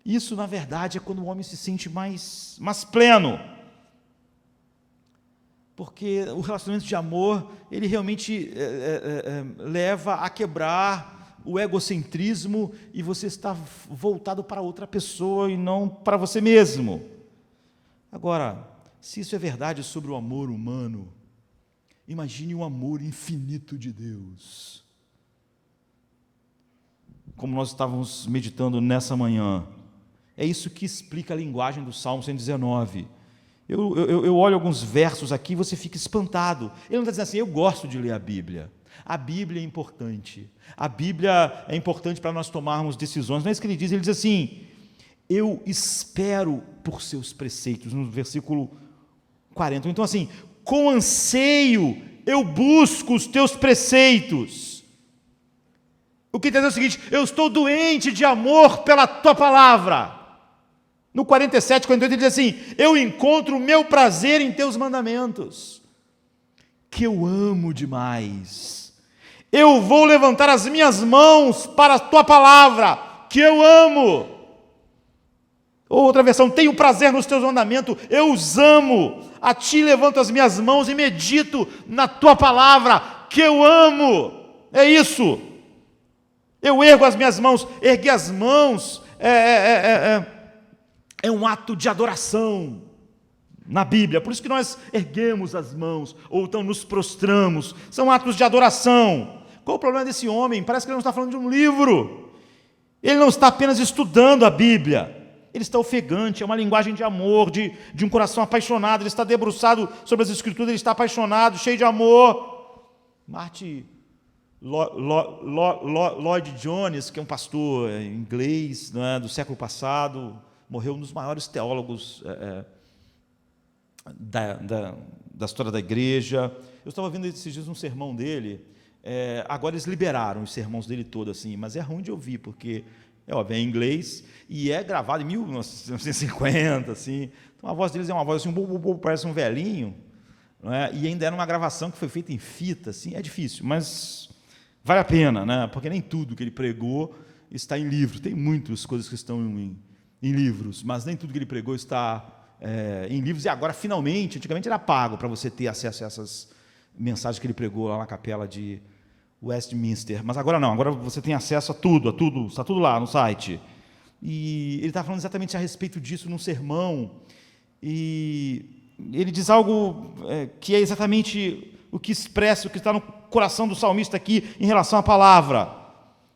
Isso, na verdade, é quando o homem se sente mais pleno. Porque o relacionamento de amor, ele realmente leva a quebrar o egocentrismo e você está voltado para outra pessoa e não para você mesmo. Agora, se isso é verdade sobre o amor humano, imagine o amor infinito de Deus. Como nós estávamos meditando nessa manhã, é isso que explica a linguagem do Salmo 119. Eu olho alguns versos aqui e você fica espantado. Ele não está dizendo assim: eu gosto de ler a Bíblia. A Bíblia é importante. A Bíblia é importante para nós tomarmos decisões. Não é isso que ele diz assim: eu espero por seus preceitos, no versículo 40. Então assim, com anseio eu busco os teus preceitos. O que está dizendo é o seguinte: eu estou doente de amor pela tua palavra. No 47, 48, ele diz assim: eu encontro o meu prazer em teus mandamentos, que eu amo demais. Eu vou levantar as minhas mãos para a tua palavra, que eu amo. Outra versão: tenho prazer nos teus mandamentos, eu os amo. A ti levanto as minhas mãos e medito na tua palavra, que eu amo. É isso. Eu ergo as minhas mãos. Erguer as mãos é um ato de adoração na Bíblia. Por isso que nós erguemos as mãos, ou então nos prostramos. São atos de adoração. Qual o problema desse homem? Parece que ele não está falando de um livro. Ele não está apenas estudando a Bíblia. Ele está ofegante, é uma linguagem de amor, de um coração apaixonado. Ele está debruçado sobre as Escrituras, ele está apaixonado, cheio de amor. Martin Lloyd Jones, que é um pastor inglês, do século passado, morreu um dos maiores teólogos da história da igreja. Eu estava vendo esses dias um sermão dele. Agora eles liberaram os sermões dele todos, assim, mas é ruim de ouvir, porque é em inglês e é gravado em 1950, assim. Então a voz deles é uma voz assim, parece um velhinho, não é? E ainda era uma gravação que foi feita em fita, assim. É difícil, mas vale a pena, né? Porque nem tudo que ele pregou está em livro. Tem muitas coisas que estão em livros, mas nem tudo que ele pregou está em livros. E agora, finalmente, antigamente era pago para você ter acesso a mensagem que ele pregou lá na capela de Westminster. Mas agora não, agora você tem acesso a tudo, está tudo lá no site. E ele está falando exatamente a respeito disso num sermão. E ele diz algo que é exatamente o que expressa, o que está no coração do salmista aqui em relação à palavra.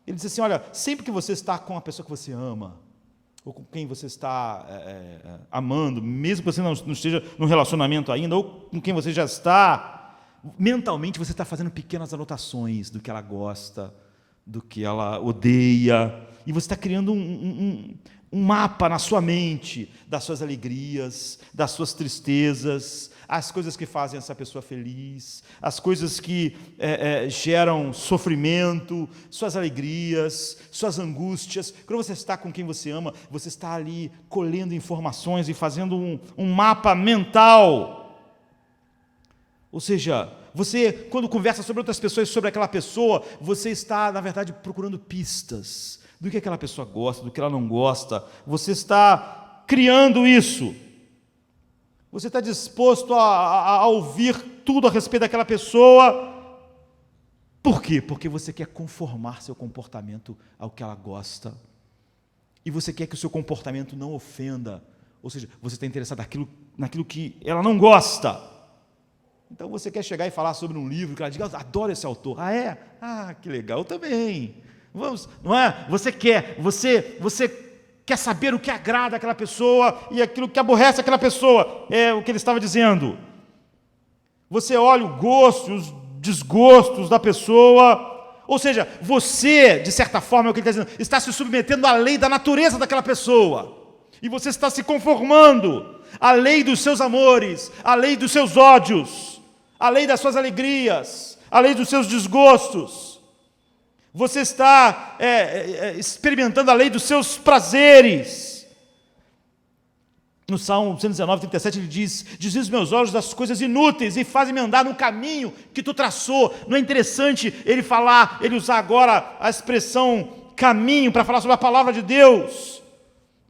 Ele diz assim, olha, sempre que você está com a pessoa que você ama, ou com quem você está amando, mesmo que você não esteja num relacionamento ainda, ou com quem você já está, mentalmente você está fazendo pequenas anotações do que ela gosta, do que ela odeia, e você está criando um mapa na sua mente das suas alegrias, das suas tristezas, as coisas que fazem essa pessoa feliz, as coisas que geram sofrimento, suas alegrias, suas angústias. Quando você está com quem você ama, você está ali colhendo informações e fazendo um mapa mental. Ou seja, você, quando conversa sobre outras pessoas, sobre aquela pessoa, você está, na verdade, procurando pistas do que aquela pessoa gosta, do que ela não gosta. Você está criando isso. Você está disposto a ouvir tudo a respeito daquela pessoa. Por quê? Porque você quer conformar seu comportamento ao que ela gosta. E você quer que o seu comportamento não ofenda. Ou seja, você está interessado naquilo que ela não gosta. Então você quer chegar e falar sobre um livro que ela diga, adoro esse autor. Ah, é? Ah, que legal, eu também. Vamos, não é? Você quer saber o que agrada aquela pessoa e aquilo que aborrece aquela pessoa. É o que ele estava dizendo. Você olha o gosto e os desgostos da pessoa. Ou seja, você, de certa forma, é o que ele está dizendo, está se submetendo à lei da natureza daquela pessoa. E você está se conformando à lei dos seus amores, à lei dos seus ódios, à lei das suas alegrias, à lei dos seus desgostos. Você está experimentando a lei dos seus prazeres. No Salmo 119, 37, ele diz, desvia os meus olhos das coisas inúteis e faz-me andar no caminho que tu traçou. Não é interessante ele usar agora a expressão caminho para falar sobre a palavra de Deus?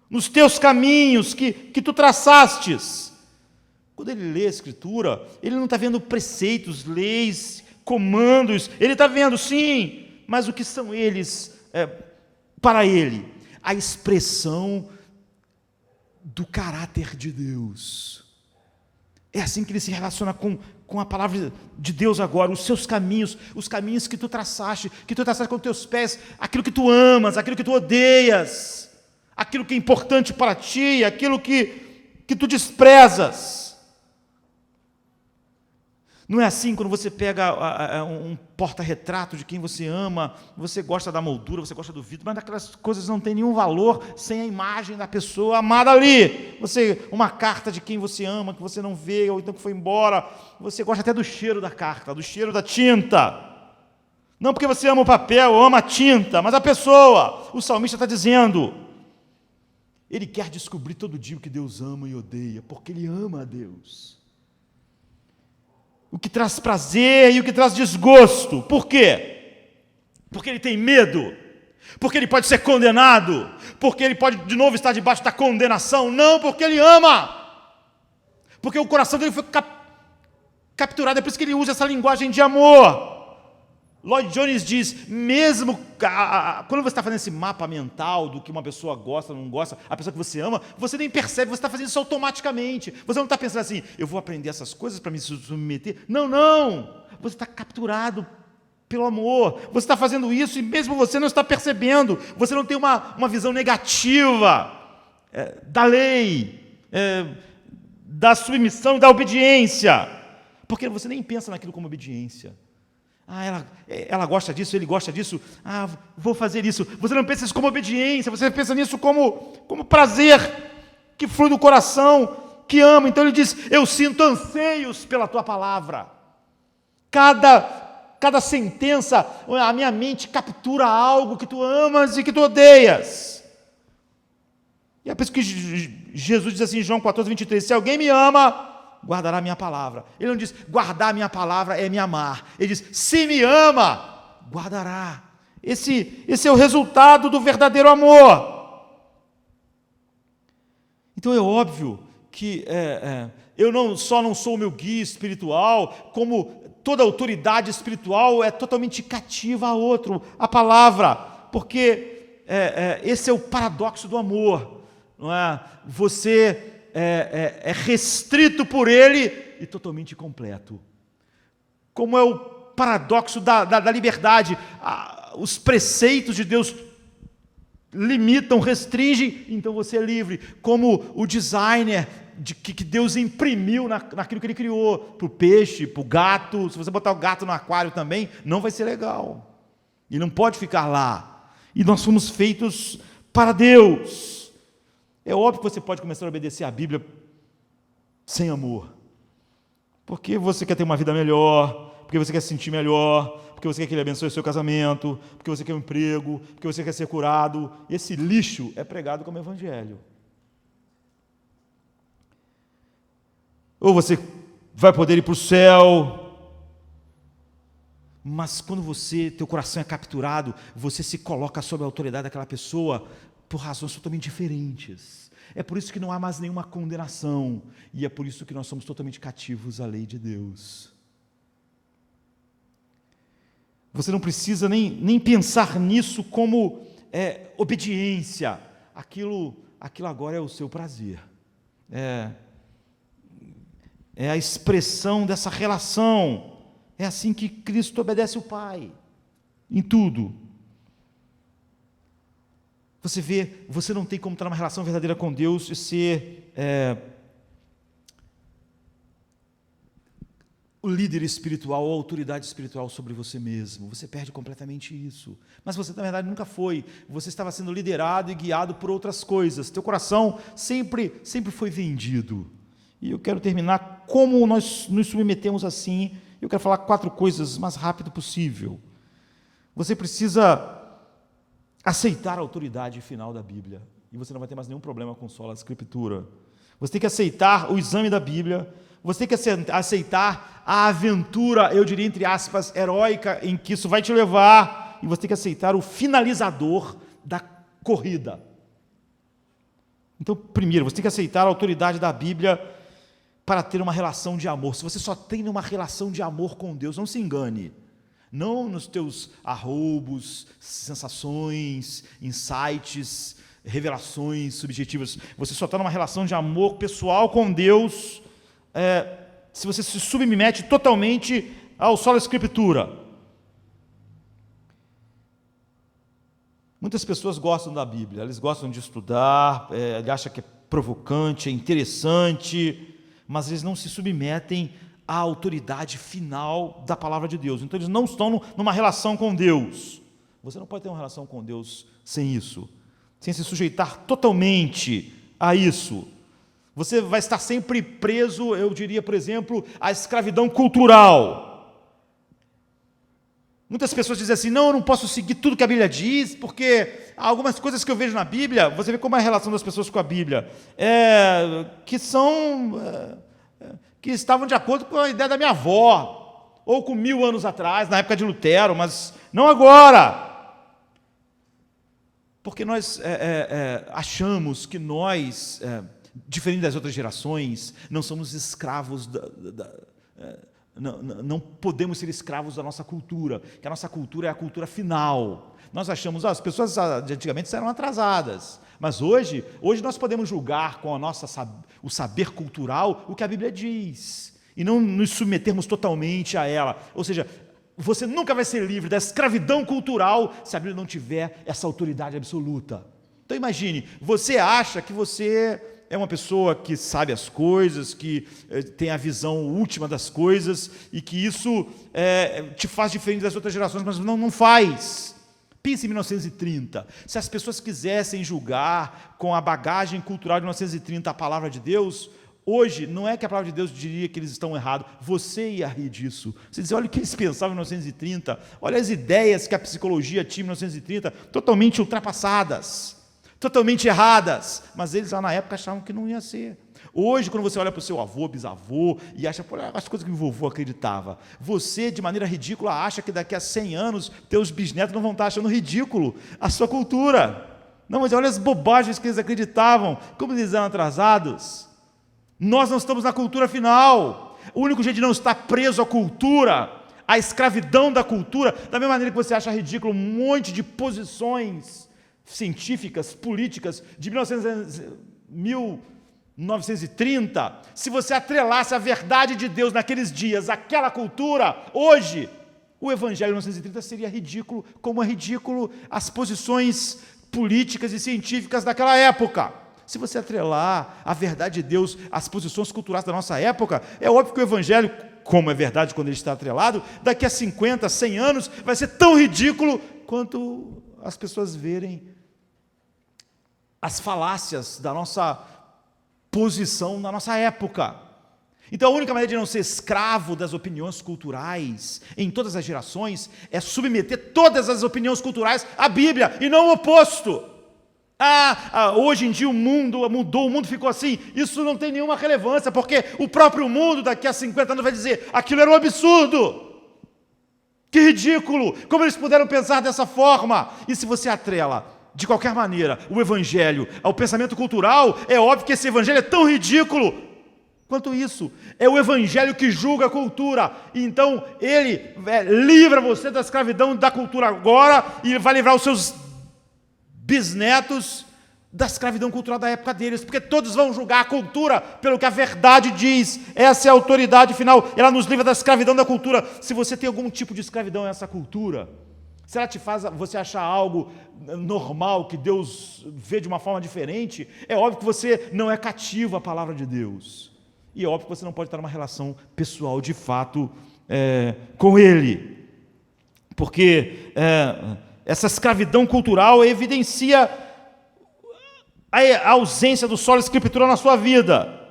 Nos teus caminhos que tu traçastes. Quando ele lê a Escritura, ele não está vendo preceitos, leis, comandos, ele está vendo, sim, mas o que são eles para ele? A expressão do caráter de Deus. É assim que ele se relaciona com a palavra de Deus agora, os seus caminhos, os caminhos que tu traçaste com teus pés, aquilo que tu amas, aquilo que tu odeias, aquilo que é importante para ti, aquilo que tu desprezas. Não é assim quando você pega um porta-retrato de quem você ama, você gosta da moldura, você gosta do vidro, mas aquelas coisas não têm nenhum valor sem a imagem da pessoa amada ali. Uma carta de quem você ama, que você não vê, ou então que foi embora, você gosta até do cheiro da carta, do cheiro da tinta. Não porque você ama o papel, ou ama a tinta, mas a pessoa. O salmista está dizendo, ele quer descobrir todo dia o que Deus ama e odeia, porque ele ama a Deus. O que traz prazer e o que traz desgosto. Por quê? Porque ele tem medo. Porque ele pode ser condenado. Porque ele pode de novo estar debaixo da condenação. Não, porque ele ama. Porque o coração dele foi capturado. É por isso que ele usa essa linguagem de amor. Lloyd Jones diz, mesmo quando você está fazendo esse mapa mental do que uma pessoa gosta ou não gosta, a pessoa que você ama, você nem percebe, você está fazendo isso automaticamente. Você não está pensando assim, eu vou aprender essas coisas para me submeter. Não, não. Você está capturado pelo amor. Você está fazendo isso e mesmo você não está percebendo. Você não tem uma visão negativa da lei, da submissão e da obediência. Porque você nem pensa naquilo como obediência. Ela gosta disso, ele gosta disso, vou fazer isso. Você não pensa isso como obediência, você pensa nisso como prazer que flui do coração, que ama. Então ele diz, eu sinto anseios pela tua palavra. Cada sentença, a minha mente captura algo que tu amas e que tu odeias. E é por isso que Jesus diz assim em João 14, 23, se alguém me ama, guardará a minha palavra. Ele não diz, guardar a minha palavra é me amar. Ele diz, se me ama, guardará. Esse é o resultado do verdadeiro amor. Então é óbvio que eu não só não sou o meu guia espiritual, como toda autoridade espiritual é totalmente cativa a outro, a palavra, porque esse é o paradoxo do amor, não é? Você é restrito por ele e totalmente completo. Como é o paradoxo da liberdade, os preceitos de Deus limitam, restringem, então você é livre, como o designer que Deus imprimiu naquilo que Ele criou, para o peixe, para o gato. Se você botar o gato no aquário também, não vai ser legal, e não pode ficar lá, e nós fomos feitos para Deus. É óbvio que você pode começar a obedecer a Bíblia sem amor, porque você quer ter uma vida melhor, porque você quer se sentir melhor, porque você quer que Ele abençoe o seu casamento, porque você quer um emprego, porque você quer ser curado. Esse lixo é pregado como evangelho. Ou você vai poder ir para o céu, mas quando teu coração é capturado, você se coloca sob a autoridade daquela pessoa por razões totalmente diferentes. É por isso que não há mais nenhuma condenação, e é por isso que nós somos totalmente cativos à lei de Deus. Você não precisa nem pensar nisso como obediência. Aquilo agora é o seu prazer. É a expressão dessa relação. É assim que Cristo obedece o Pai, em tudo. Você vê, você não tem como estar numa relação verdadeira com Deus e ser o líder espiritual ou a autoridade espiritual sobre você mesmo. Você perde completamente isso. Mas você, na verdade, nunca foi. Você estava sendo liderado e guiado por outras coisas. Teu coração sempre foi vendido. E eu quero terminar como nós nos submetemos assim. Eu quero falar 4 coisas o mais rápido possível. Você precisa aceitar a autoridade final da Bíblia. E você não vai ter mais nenhum problema com sola Escritura. Você tem que aceitar o exame da Bíblia. Você tem que aceitar a aventura, eu diria entre aspas, heróica, em que isso vai te levar. E você tem que aceitar o finalizador da corrida. Então, primeiro, você tem que aceitar a autoridade da Bíblia para ter uma relação de amor. Se você só tem uma relação de amor com Deus, não se engane. Não nos teus arroubos, sensações, insights, revelações subjetivas. Você só está numa relação de amor pessoal com Deus se você se submete totalmente ao sola Escritura. Muitas pessoas gostam da Bíblia, eles gostam de estudar, eles acham que é provocante, é interessante, mas eles não se submetem à autoridade final da palavra de Deus. Então eles não estão numa relação com Deus. Você não pode ter uma relação com Deus sem isso, sem se sujeitar totalmente a isso. Você vai estar sempre preso, eu diria, por exemplo, à escravidão cultural. Muitas pessoas dizem assim, não, eu não posso seguir tudo que a Bíblia diz, porque há algumas coisas que eu vejo na Bíblia, você vê como é a relação das pessoas com a Bíblia, que estavam de acordo com a ideia da minha avó, ou com 1000 anos atrás, na época de Lutero, mas não agora. Porque nós achamos que nós, diferente das outras gerações, não somos escravos não podemos ser escravos da nossa cultura, que a nossa cultura é a cultura final. Nós achamos, as pessoas de antigamente eram atrasadas, mas hoje nós podemos julgar com o saber cultural o que a Bíblia diz, e não nos submetermos totalmente a ela. Ou seja, você nunca vai ser livre da escravidão cultural se a Bíblia não tiver essa autoridade absoluta. Então imagine, você acha que você é uma pessoa que sabe as coisas, que tem a visão última das coisas, e que isso te faz diferente das outras gerações, mas não faz. Pense em 1930. Se as pessoas quisessem julgar com a bagagem cultural de 1930 a palavra de Deus, hoje não é que a palavra de Deus diria que eles estão errados, você ia rir disso. Você diz, olha o que eles pensavam em 1930, olha as ideias que a psicologia tinha em 1930, totalmente ultrapassadas, totalmente erradas, mas eles lá na época achavam que não ia ser. Hoje, quando você olha para o seu avô, bisavô, e acha, pô, as coisas que o vovô acreditava, você, de maneira ridícula, acha que daqui a 100 anos, teus bisnetos não vão estar achando ridículo a sua cultura. Não, mas olha as bobagens que eles acreditavam, como eles eram atrasados. Nós não estamos na cultura final. O único jeito de não estar preso à cultura a escravidão da cultura, da mesma maneira que você acha ridículo um monte de posições científicas, políticas de 1930, se você atrelasse a verdade de Deus naqueles dias, aquela cultura, hoje, o Evangelho de 1930 seria ridículo, como é ridículo as posições políticas e científicas daquela época. Se você atrelar a verdade de Deus às posições culturais da nossa época, é óbvio que o Evangelho, como é verdade quando ele está atrelado, daqui a 50, 100 anos, vai ser tão ridículo quanto as pessoas verem as falácias da nossa posição na nossa época. Então, a única maneira de não ser escravo das opiniões culturais em todas as gerações é submeter todas as opiniões culturais à Bíblia e não o oposto. Hoje em dia o mundo mudou, o mundo ficou assim. Isso não tem nenhuma relevância, porque o próprio mundo daqui a 50 anos vai dizer: aquilo era um absurdo, que ridículo, como eles puderam pensar dessa forma? E se você atrela de qualquer maneira o Evangelho ao pensamento cultural, é óbvio que esse Evangelho é tão ridículo quanto isso. É o Evangelho que julga a cultura, então ele livra você da escravidão da cultura agora e vai livrar os seus bisnetos da escravidão cultural da época deles, porque todos vão julgar a cultura pelo que a verdade diz. Essa é a autoridade final, ela nos livra da escravidão da cultura. Se você tem algum tipo de escravidão nessa cultura, se ela te faz você achar algo normal, que Deus vê de uma forma diferente, é óbvio que você não é cativo à palavra de Deus. E é óbvio que você não pode estar numa relação pessoal, de fato, com Ele. Porque essa escravidão cultural evidencia a ausência do solo escritura na sua vida.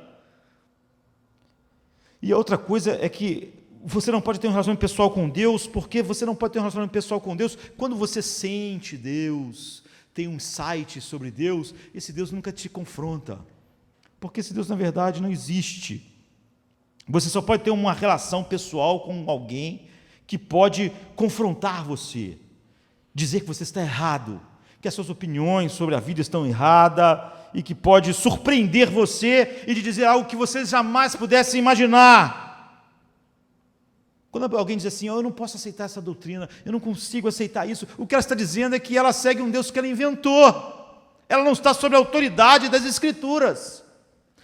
E a outra coisa é que você não pode ter um relacionamento pessoal com Deus, porque você não pode ter um relacionamento pessoal com Deus quando você sente Deus, tem um insight sobre Deus, esse Deus nunca te confronta, porque esse Deus na verdade não existe. Você só pode ter uma relação pessoal com alguém que pode confrontar você, dizer que você está errado, que as suas opiniões sobre a vida estão erradas, e que pode surpreender você e de dizer algo que você jamais pudesse imaginar. Quando alguém diz assim: eu não posso aceitar essa doutrina, eu não consigo aceitar isso, o que ela está dizendo é que ela segue um Deus que ela inventou, ela não está sob a autoridade das Escrituras.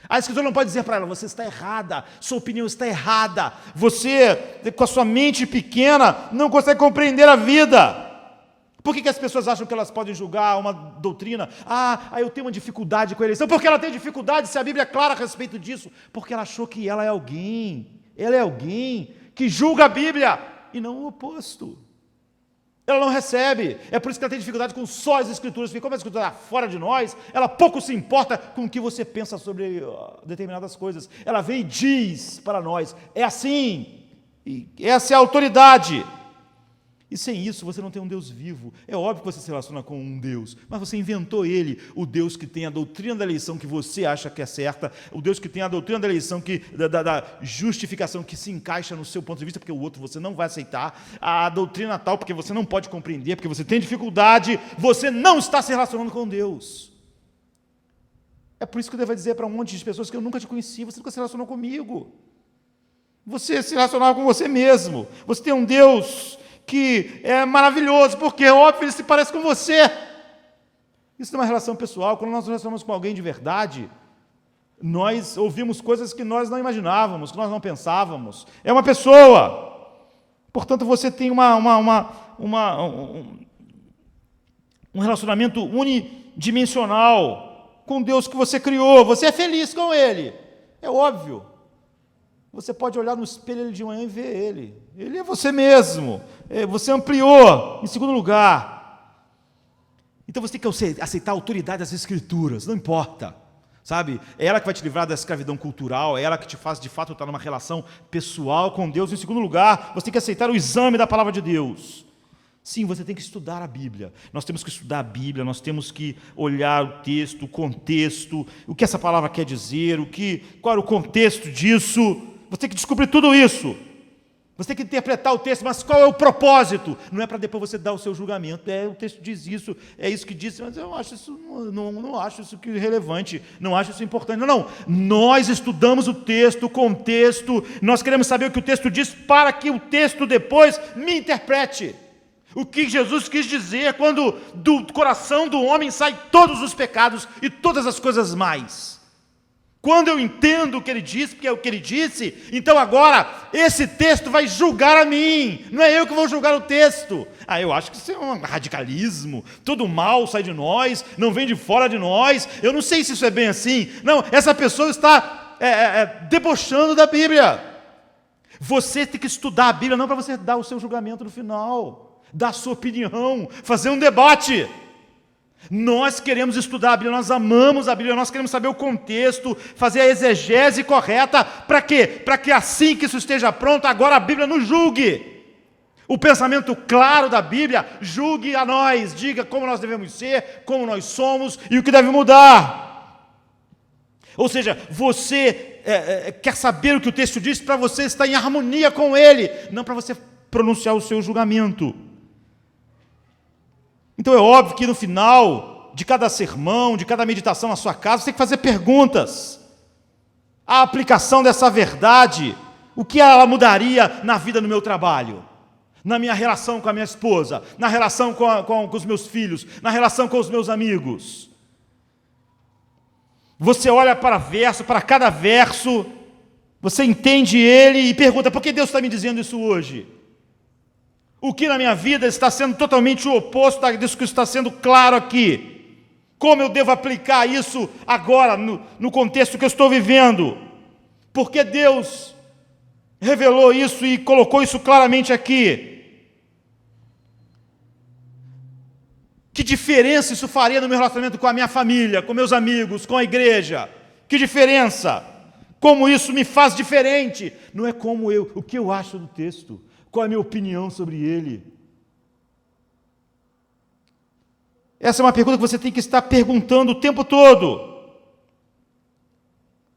A Escritura não pode dizer para ela: você está errada, sua opinião está errada, você, com a sua mente pequena, não consegue compreender a vida. Por que as pessoas acham que elas podem julgar uma doutrina? Eu tenho uma dificuldade com a eleição. Por que ela tem dificuldade se a Bíblia é clara a respeito disso? Porque ela achou que ela é alguém que julga a Bíblia e não o oposto. Ela não recebe. É por isso que ela tem dificuldade com só as Escrituras, porque como a Escritura está fora de nós, ela pouco se importa com o que você pensa sobre determinadas coisas. Ela vem e diz para nós: é assim, e essa é a autoridade. E sem isso você não tem um Deus vivo. É óbvio que você se relaciona com um Deus, mas você inventou ele, o Deus que tem a doutrina da eleição que você acha que é certa, o Deus que tem a doutrina da eleição da justificação que se encaixa no seu ponto de vista, porque o outro você não vai aceitar, a doutrina tal porque você não pode compreender, porque você tem dificuldade, você não está se relacionando com Deus. É por isso que eu devo dizer para um monte de pessoas que eu nunca te conheci: você nunca se relacionou comigo. Você se relacionava com você mesmo. Você tem um Deus que é maravilhoso, porque é óbvio, ele se parece com você. Isso não é uma relação pessoal. Quando nós nos relacionamos com alguém de verdade, nós ouvimos coisas que nós não imaginávamos, que nós não pensávamos. É uma pessoa. Portanto, você tem um relacionamento unidimensional com Deus que você criou. Você é feliz com Ele. É óbvio. Você pode olhar no espelho de manhã e ver Ele. Ele é você mesmo. Você ampliou. Em segundo lugar, então você tem que aceitar a autoridade das Escrituras. Não importa, sabe? É ela que vai te livrar da escravidão cultural. É ela que te faz, de fato, estar numa relação pessoal com Deus. Em segundo lugar, você tem que aceitar o exame da palavra de Deus. Sim, você tem que estudar a Bíblia. Nós temos que estudar a Bíblia, nós temos que olhar o texto, o contexto, o que essa palavra quer dizer, qual era o contexto disso. Você tem que descobrir tudo isso. Você tem que interpretar o texto, mas qual é o propósito? Não é para depois você dar o seu julgamento. O texto diz isso, é isso que diz, mas eu acho isso, não acho isso que relevante, não acho isso importante. Não. Nós estudamos o texto, o contexto, nós queremos saber o que o texto diz para que o texto depois me interprete. O que Jesus quis dizer quando do coração do homem saem todos os pecados e todas as coisas mais. Quando eu entendo o que ele disse, porque é o que ele disse, então agora esse texto vai julgar a mim, não é eu que vou julgar o texto. Eu acho que isso é um radicalismo, todo mal sai de nós, não vem de fora de nós, eu não sei se isso é bem assim. Não, essa pessoa está debochando da Bíblia. Você tem que estudar a Bíblia não para você dar o seu julgamento no final, dar a sua opinião, fazer um debate. Nós queremos estudar a Bíblia, nós amamos a Bíblia, nós queremos saber o contexto, fazer a exegese correta, para quê? Para que assim que isso esteja pronto, agora a Bíblia nos julgue. O pensamento claro da Bíblia julgue a nós, diga como nós devemos ser, como nós somos e o que deve mudar. Ou seja, você quer saber o que o texto diz para você estar em harmonia com ele, não para você pronunciar o seu julgamento. Então é óbvio que no final de cada sermão, de cada meditação na sua casa, você tem que fazer perguntas. A aplicação dessa verdade, o que ela mudaria na vida no meu trabalho? Na minha relação com a minha esposa? Na relação com os meus filhos? Na relação com os meus amigos? Você olha para cada verso, você entende ele e pergunta, por que Deus está me dizendo isso hoje? O que na minha vida está sendo totalmente o oposto disso que está sendo claro aqui? Como eu devo aplicar isso agora, no contexto que eu estou vivendo? Por que Deus revelou isso e colocou isso claramente aqui? Que diferença isso faria no meu relacionamento com a minha família, com meus amigos, com a igreja? Que diferença? Como isso me faz diferente? Não é o que eu acho do texto. Qual é a minha opinião sobre ele? Essa é uma pergunta que você tem que estar perguntando o tempo todo.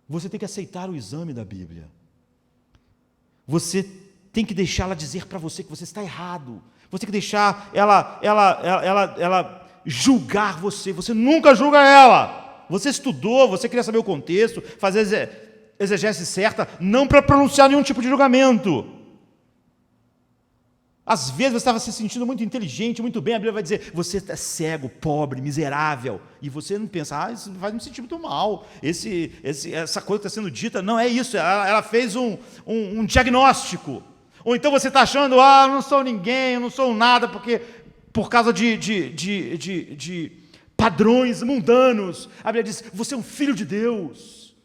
Você tem que aceitar o exame da Bíblia. Você tem que deixá-la dizer para você que você está errado. Você tem que deixar ela julgar você. Você nunca julga ela. Você estudou, você queria saber o contexto, fazer a exegese certa, não para pronunciar nenhum tipo de julgamento. Às vezes você estava se sentindo muito inteligente, muito bem, a Bíblia vai dizer, você é cego, pobre, miserável, e você não pensa, isso vai me sentir muito mal, essa coisa que está sendo dita, não é isso, ela fez um diagnóstico, ou então você está achando, eu não sou ninguém, eu não sou nada, porque por causa de padrões mundanos, a Bíblia diz, você é um filho de Deus,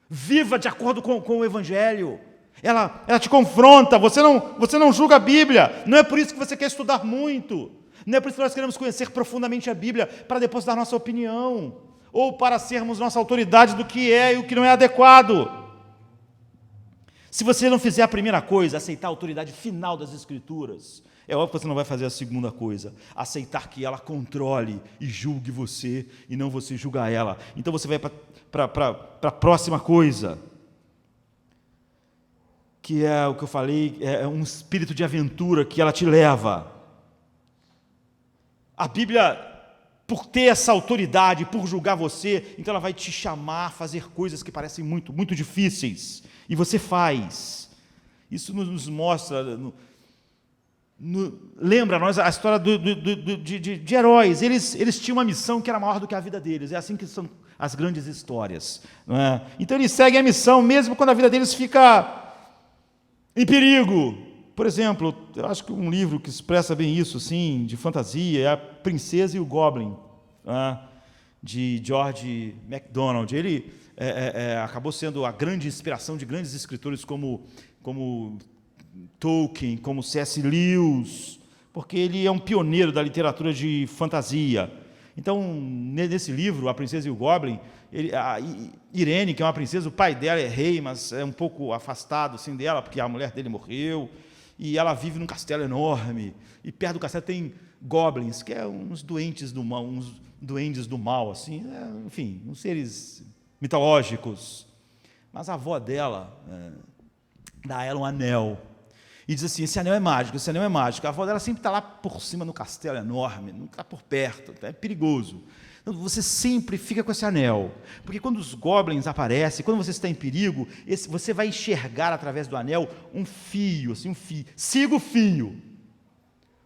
viva de acordo com o Evangelho. Ela te confronta, você não julga a Bíblia, não é por isso que você quer estudar muito, não é por isso que nós queremos conhecer profundamente a Bíblia, para depois dar nossa opinião, ou para sermos nossa autoridade do que é e o que não é adequado. Se você não fizer a primeira coisa, aceitar a autoridade final das Escrituras, é óbvio que você não vai fazer a segunda coisa, aceitar que ela controle e julgue você, e não você julgar ela. Então você vai para a próxima coisa, que é o que eu falei, é um espírito de aventura que ela te leva. A Bíblia, por ter essa autoridade, por julgar você, então ela vai te chamar a fazer coisas que parecem muito, muito difíceis, e você faz. Isso nos mostra, lembra nós a história de heróis, eles tinham uma missão que era maior do que a vida deles, é assim que são as grandes histórias, não é? Então eles seguem a missão, mesmo quando a vida deles fica em perigo. Por exemplo, eu acho que um livro que expressa bem isso, assim, de fantasia, é A Princesa e o Goblin, de George MacDonald. Ele acabou sendo a grande inspiração de grandes escritores como Tolkien, como C.S. Lewis, porque ele é um pioneiro da literatura de fantasia. Então, nesse livro, A Princesa e o Goblin, a Irene, que é uma princesa, o pai dela é rei, mas é um pouco afastado assim, dela, porque a mulher dele morreu, e ela vive num castelo enorme, e perto do castelo tem goblins, que é uns doentes do mal, uns duendes do mal, assim, enfim, uns seres mitológicos. Mas a avó dela dá a ela um anel, e diz assim, esse anel é mágico, esse anel é mágico. A avó dela sempre está lá por cima no castelo enorme, não está por perto, é perigoso. Então, você sempre fica com esse anel, porque quando os goblins aparecem, quando você está em perigo, você vai enxergar através do anel um fio, assim, um fio. Siga o fio.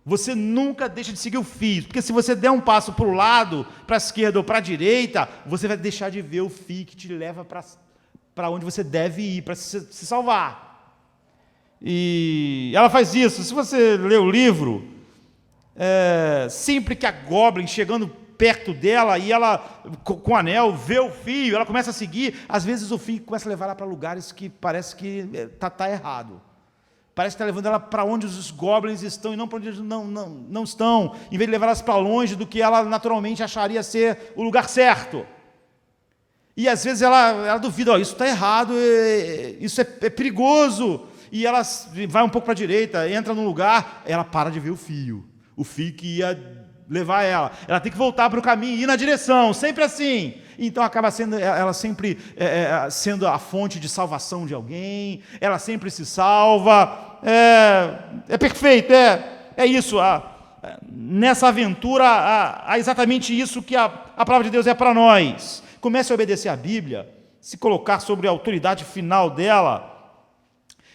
Você nunca deixa de seguir o fio, porque se você der um passo para o lado, para a esquerda ou para a direita, você vai deixar de ver o fio que te leva para onde você deve ir, para se salvar. E ela faz isso. Se você ler o livro, sempre que a Goblin chegando perto dela e ela, com o anel, vê o fio, ela começa a seguir, às vezes o fio começa a levar ela para lugares que parece que está errado. Parece que está levando ela para onde os goblins estão e não para onde eles não estão, em vez de levar elas para longe do que ela naturalmente acharia ser o lugar certo. E às vezes ela duvida, isso está errado, isso é perigoso. E ela vai um pouco para a direita, entra num lugar, ela para de ver o fio que ia levar ela. Ela tem que voltar para o caminho, ir na direção, sempre assim. Então acaba sendo ela sempre sendo a fonte de salvação de alguém, ela sempre se salva, é perfeito, é isso. Nessa aventura há exatamente isso que a palavra de Deus é para nós. Comece a obedecer a Bíblia, se colocar sobre a autoridade final dela,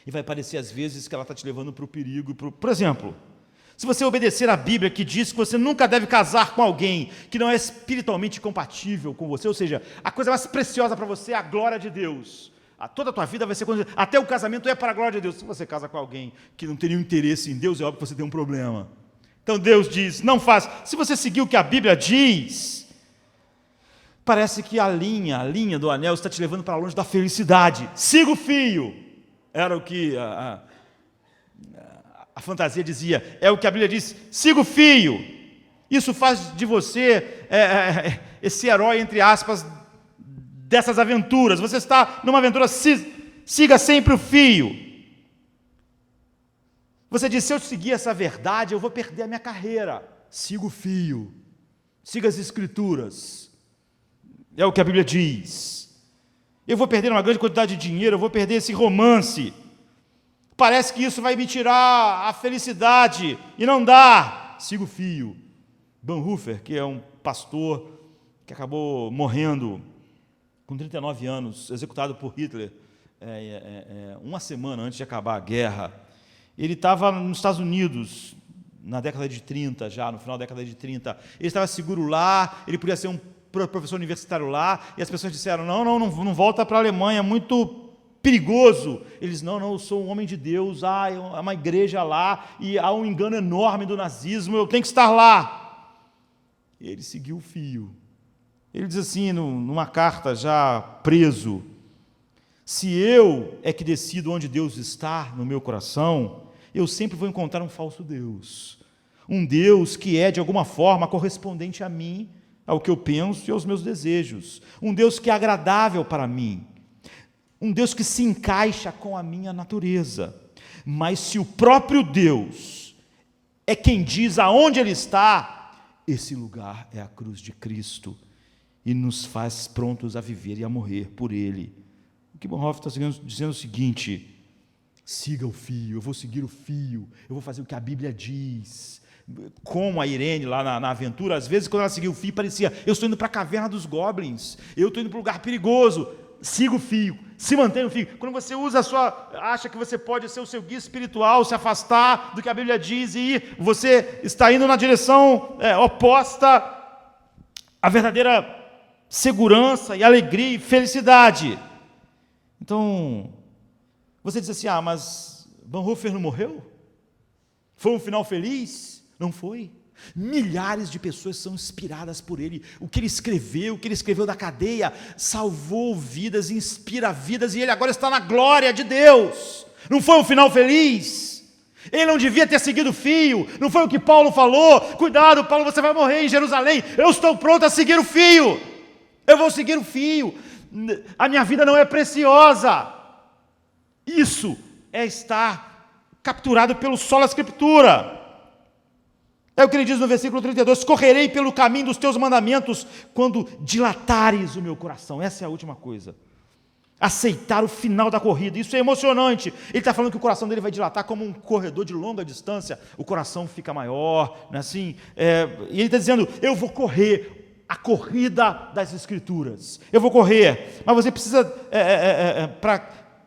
e vai parecer às vezes que ela está te levando para o perigo. Por exemplo, se você obedecer a Bíblia, que diz que você nunca deve casar com alguém que não é espiritualmente compatível com você, ou seja, a coisa mais preciosa para você é a glória de Deus. Toda a tua vida vai ser... Até o casamento é para a glória de Deus. Se você casa com alguém que não tem nenhum interesse em Deus, é óbvio que você tem um problema. Então Deus diz, não faz. Se você seguir o que a Bíblia diz, parece que a linha do anel está te levando para longe da felicidade. Siga o fio. Era o que... A fantasia dizia, é o que a Bíblia diz, siga o fio. Isso faz de você esse herói, entre aspas, dessas aventuras. Você está numa aventura, siga sempre o fio. Você diz, se eu seguir essa verdade, eu vou perder a minha carreira. Siga o fio. Siga as Escrituras. É o que a Bíblia diz. Eu vou perder uma grande quantidade de dinheiro, eu vou perder esse romance. Parece que isso vai me tirar a felicidade, e não dá. Siga o fio. Bonhoeffer, que é um pastor que acabou morrendo com 39 anos, executado por Hitler, uma semana antes de acabar a guerra. Ele estava nos Estados Unidos, na década de 30, já no final da década de 30. Ele estava seguro lá, ele podia ser um professor universitário lá, e as pessoas disseram, não volta para a Alemanha, muito perigoso. Eles, não, eu sou um homem de Deus, há uma igreja lá, e há um engano enorme do nazismo, eu tenho que estar lá. E ele seguiu o fio. Ele diz assim, numa carta já preso, se eu é que decido onde Deus está no meu coração, eu sempre vou encontrar um falso Deus. Um Deus que é, de alguma forma, correspondente a mim, ao que eu penso e aos meus desejos. Um Deus que é agradável para mim. Um Deus que se encaixa com a minha natureza. Mas se o próprio Deus é quem diz aonde Ele está, esse lugar é a cruz de Cristo e nos faz prontos a viver e a morrer por Ele. O que Bonhoeffer está dizendo é o seguinte, siga o fio, eu vou seguir o fio, eu vou fazer o que a Bíblia diz. Como a Irene lá na aventura, às vezes quando ela seguiu o fio parecia, eu estou indo para a caverna dos goblins, eu estou indo para um lugar perigoso. Siga o fio, se mantenha o fio. Quando você acha que você pode ser o seu guia espiritual, se afastar do que a Bíblia diz e você está indo na direção oposta à verdadeira segurança e alegria e felicidade. Então, você diz assim, mas Bonhoeffer não morreu? Foi um final feliz? Não foi. Milhares de pessoas são inspiradas por ele. O que ele escreveu da cadeia, salvou vidas, inspira vidas, e ele agora está na glória de Deus. Não foi um final feliz? Ele não devia ter seguido o fio. Não foi o que Paulo falou? Cuidado, Paulo, você vai morrer em Jerusalém. Eu estou pronto a seguir o fio. Eu vou seguir o fio. A minha vida não é preciosa. Isso é estar capturado pelo solo da Escritura. É o que ele diz no versículo 32, correrei pelo caminho dos teus mandamentos quando dilatares o meu coração. Essa é a última coisa. aceitar o final da corrida. Isso é emocionante. Ele está falando que o coração dele vai dilatar como um corredor de longa distância. O coração fica maior, né? Assim, e ele está dizendo, eu vou correr a corrida das Escrituras. Eu vou correr. Mas você precisa, para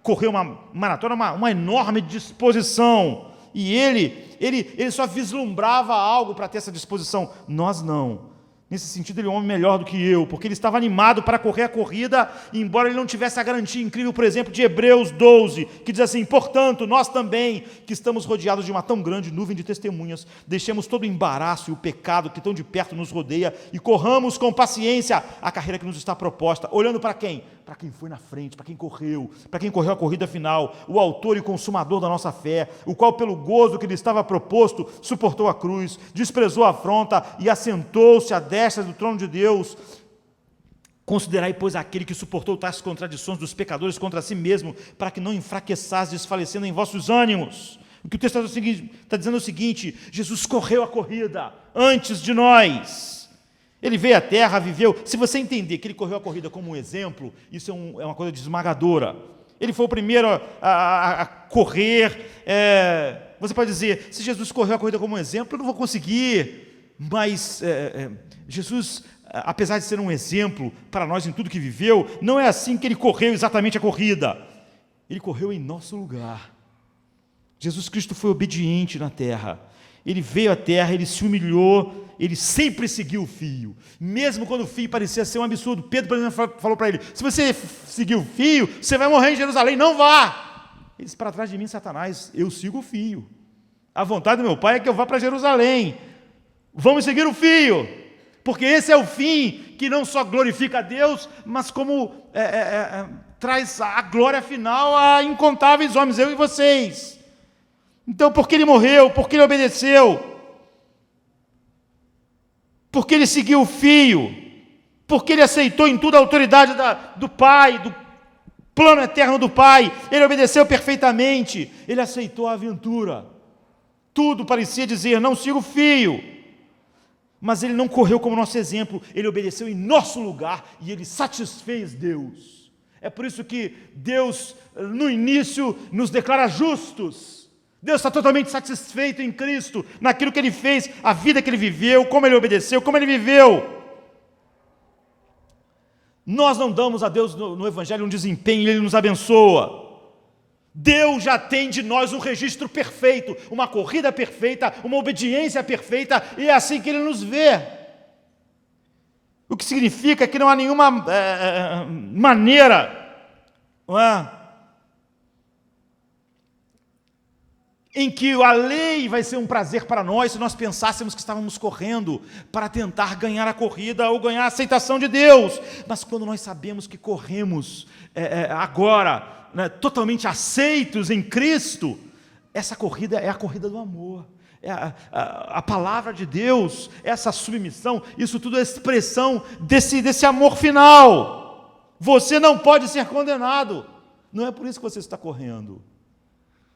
correr uma maratona, uma enorme disposição. E ele só vislumbrava algo para ter essa disposição. Nós não. Nesse sentido, ele é um homem melhor do que eu, porque ele estava animado para correr a corrida, e embora ele não tivesse a garantia incrível, por exemplo, de Hebreus 12, que diz assim, portanto, nós também, que estamos rodeados de uma tão grande nuvem de testemunhas, deixemos todo o embaraço e o pecado que tão de perto nos rodeia, e corramos com paciência a carreira que nos está proposta, olhando para quem? Para quem foi na frente, para quem correu a corrida final, o autor e consumador da nossa fé, o qual pelo gozo que lhe estava proposto, suportou a cruz, desprezou a afronta e assentou-se à destra do trono de Deus. Considerai, pois, aquele que suportou tais contradições dos pecadores contra si mesmo, para que não enfraqueçais, desfalecendo em vossos ânimos. O que o texto está dizendo é o seguinte, Jesus correu a corrida antes de nós. Ele veio à terra, viveu. Se você entender que ele correu a corrida como um exemplo, isso é uma coisa esmagadora. Ele foi o primeiro a correr. Você pode dizer, se Jesus correu a corrida como um exemplo, eu não vou conseguir. Mas Jesus, apesar de ser um exemplo para nós em tudo que viveu, não é assim que ele correu exatamente a corrida. Ele correu em nosso lugar. Jesus Cristo foi obediente na terra. Ele veio à terra, ele se humilhou, ele sempre seguiu o fio. Mesmo quando o fio parecia ser um absurdo. Pedro, por exemplo, falou para ele, se você seguir o fio, você vai morrer em Jerusalém, não vá. Ele disse, para trás de mim, Satanás, eu sigo o fio. A vontade do meu Pai é que eu vá para Jerusalém. Vamos seguir o fio, porque esse é o fim que não só glorifica a Deus, mas como traz a glória final a incontáveis homens, eu e vocês. Então, porque ele morreu, porque ele obedeceu, porque ele seguiu o fio, porque ele aceitou em tudo a autoridade do Pai, do plano eterno do Pai, ele obedeceu perfeitamente, ele aceitou a aventura. Tudo parecia dizer, não siga o fio, mas ele não correu como nosso exemplo, ele obedeceu em nosso lugar e ele satisfez Deus. É por isso que Deus, no início, nos declara justos. Deus está totalmente satisfeito em Cristo, naquilo que Ele fez, a vida que Ele viveu, como Ele obedeceu, como Ele viveu. Nós não damos a Deus no Evangelho um desempenho, Ele nos abençoa. Deus já tem de nós um registro perfeito, uma corrida perfeita, uma obediência perfeita, e é assim que Ele nos vê. O que significa que não há nenhuma maneira, não é? Em que a lei vai ser um prazer para nós se nós pensássemos que estávamos correndo para tentar ganhar a corrida ou ganhar a aceitação de Deus. Mas quando nós sabemos que corremos agora, né, totalmente aceitos em Cristo, essa corrida é a corrida do amor. É a palavra de Deus, essa submissão, isso tudo é expressão desse amor final. Você não pode ser condenado. Não é por isso que você está correndo.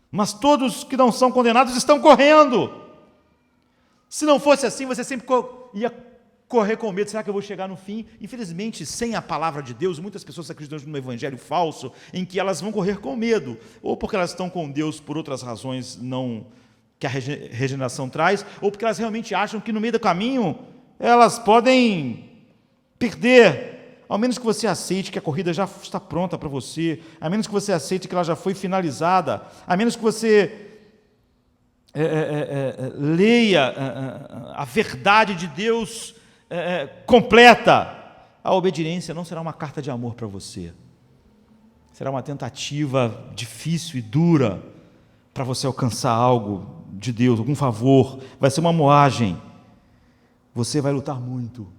Mas todos que não são condenados estão correndo. Se não fosse assim, você sempre ia correr com medo. Será que eu vou chegar no fim? Infelizmente, sem a palavra de Deus, muitas pessoas acreditam no evangelho falso, em que elas vão correr com medo, ou porque elas estão com Deus por outras razões não que a regeneração traz, ou porque elas realmente acham que no meio do caminho elas podem perder. Ao menos que você aceite que a corrida já está pronta para você, a menos que você aceite que ela já foi finalizada, a menos que você leia a verdade de Deus completa, a obediência não será uma carta de amor para você. Será uma tentativa difícil e dura para você alcançar algo de Deus, algum favor. Vai ser uma moagem. Você vai lutar muito.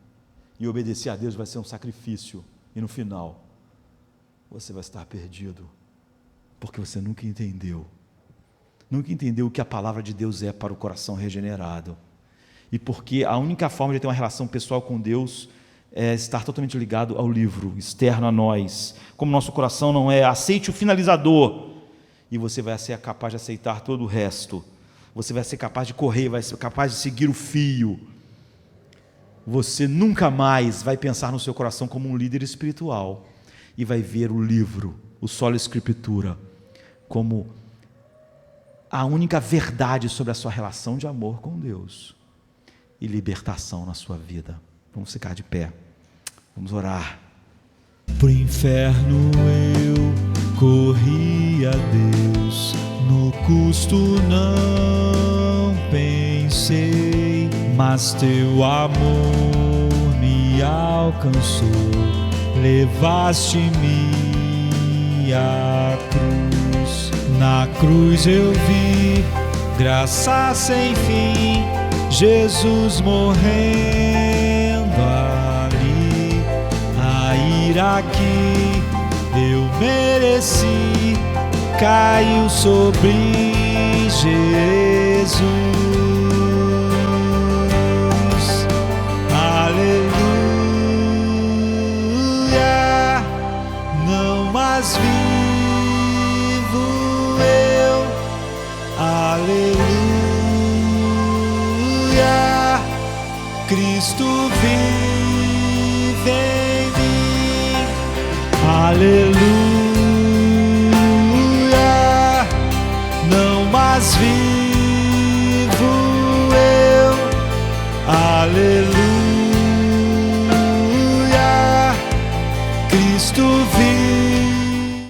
E obedecer a Deus vai ser um sacrifício. E no final, você vai estar perdido. Porque você nunca entendeu. Nunca entendeu o que a palavra de Deus é para o coração regenerado. E porque a única forma de ter uma relação pessoal com Deus é estar totalmente ligado ao livro, externo a nós. Como nosso coração não é, aceite o finalizador. E você vai ser capaz de aceitar todo o resto. Você vai ser capaz de correr, vai ser capaz de seguir o fio. Você nunca mais vai pensar no seu coração como um líder espiritual e vai ver o livro o Sola Escritura como a única verdade sobre a sua relação de amor com Deus e libertação na sua vida. Vamos ficar de pé, vamos orar. Pro inferno eu corri a Deus, no custo não pensei, mas teu amor me alcançou, levaste-me à cruz. Na cruz eu vi graça sem fim, Jesus morrendo ali. A ira que eu mereci caiu sobre Jesus. Aleluia, não mais vivo eu. Aleluia, Cristo vive em mim. Aleluia, não mais vivo eu. Aleluia.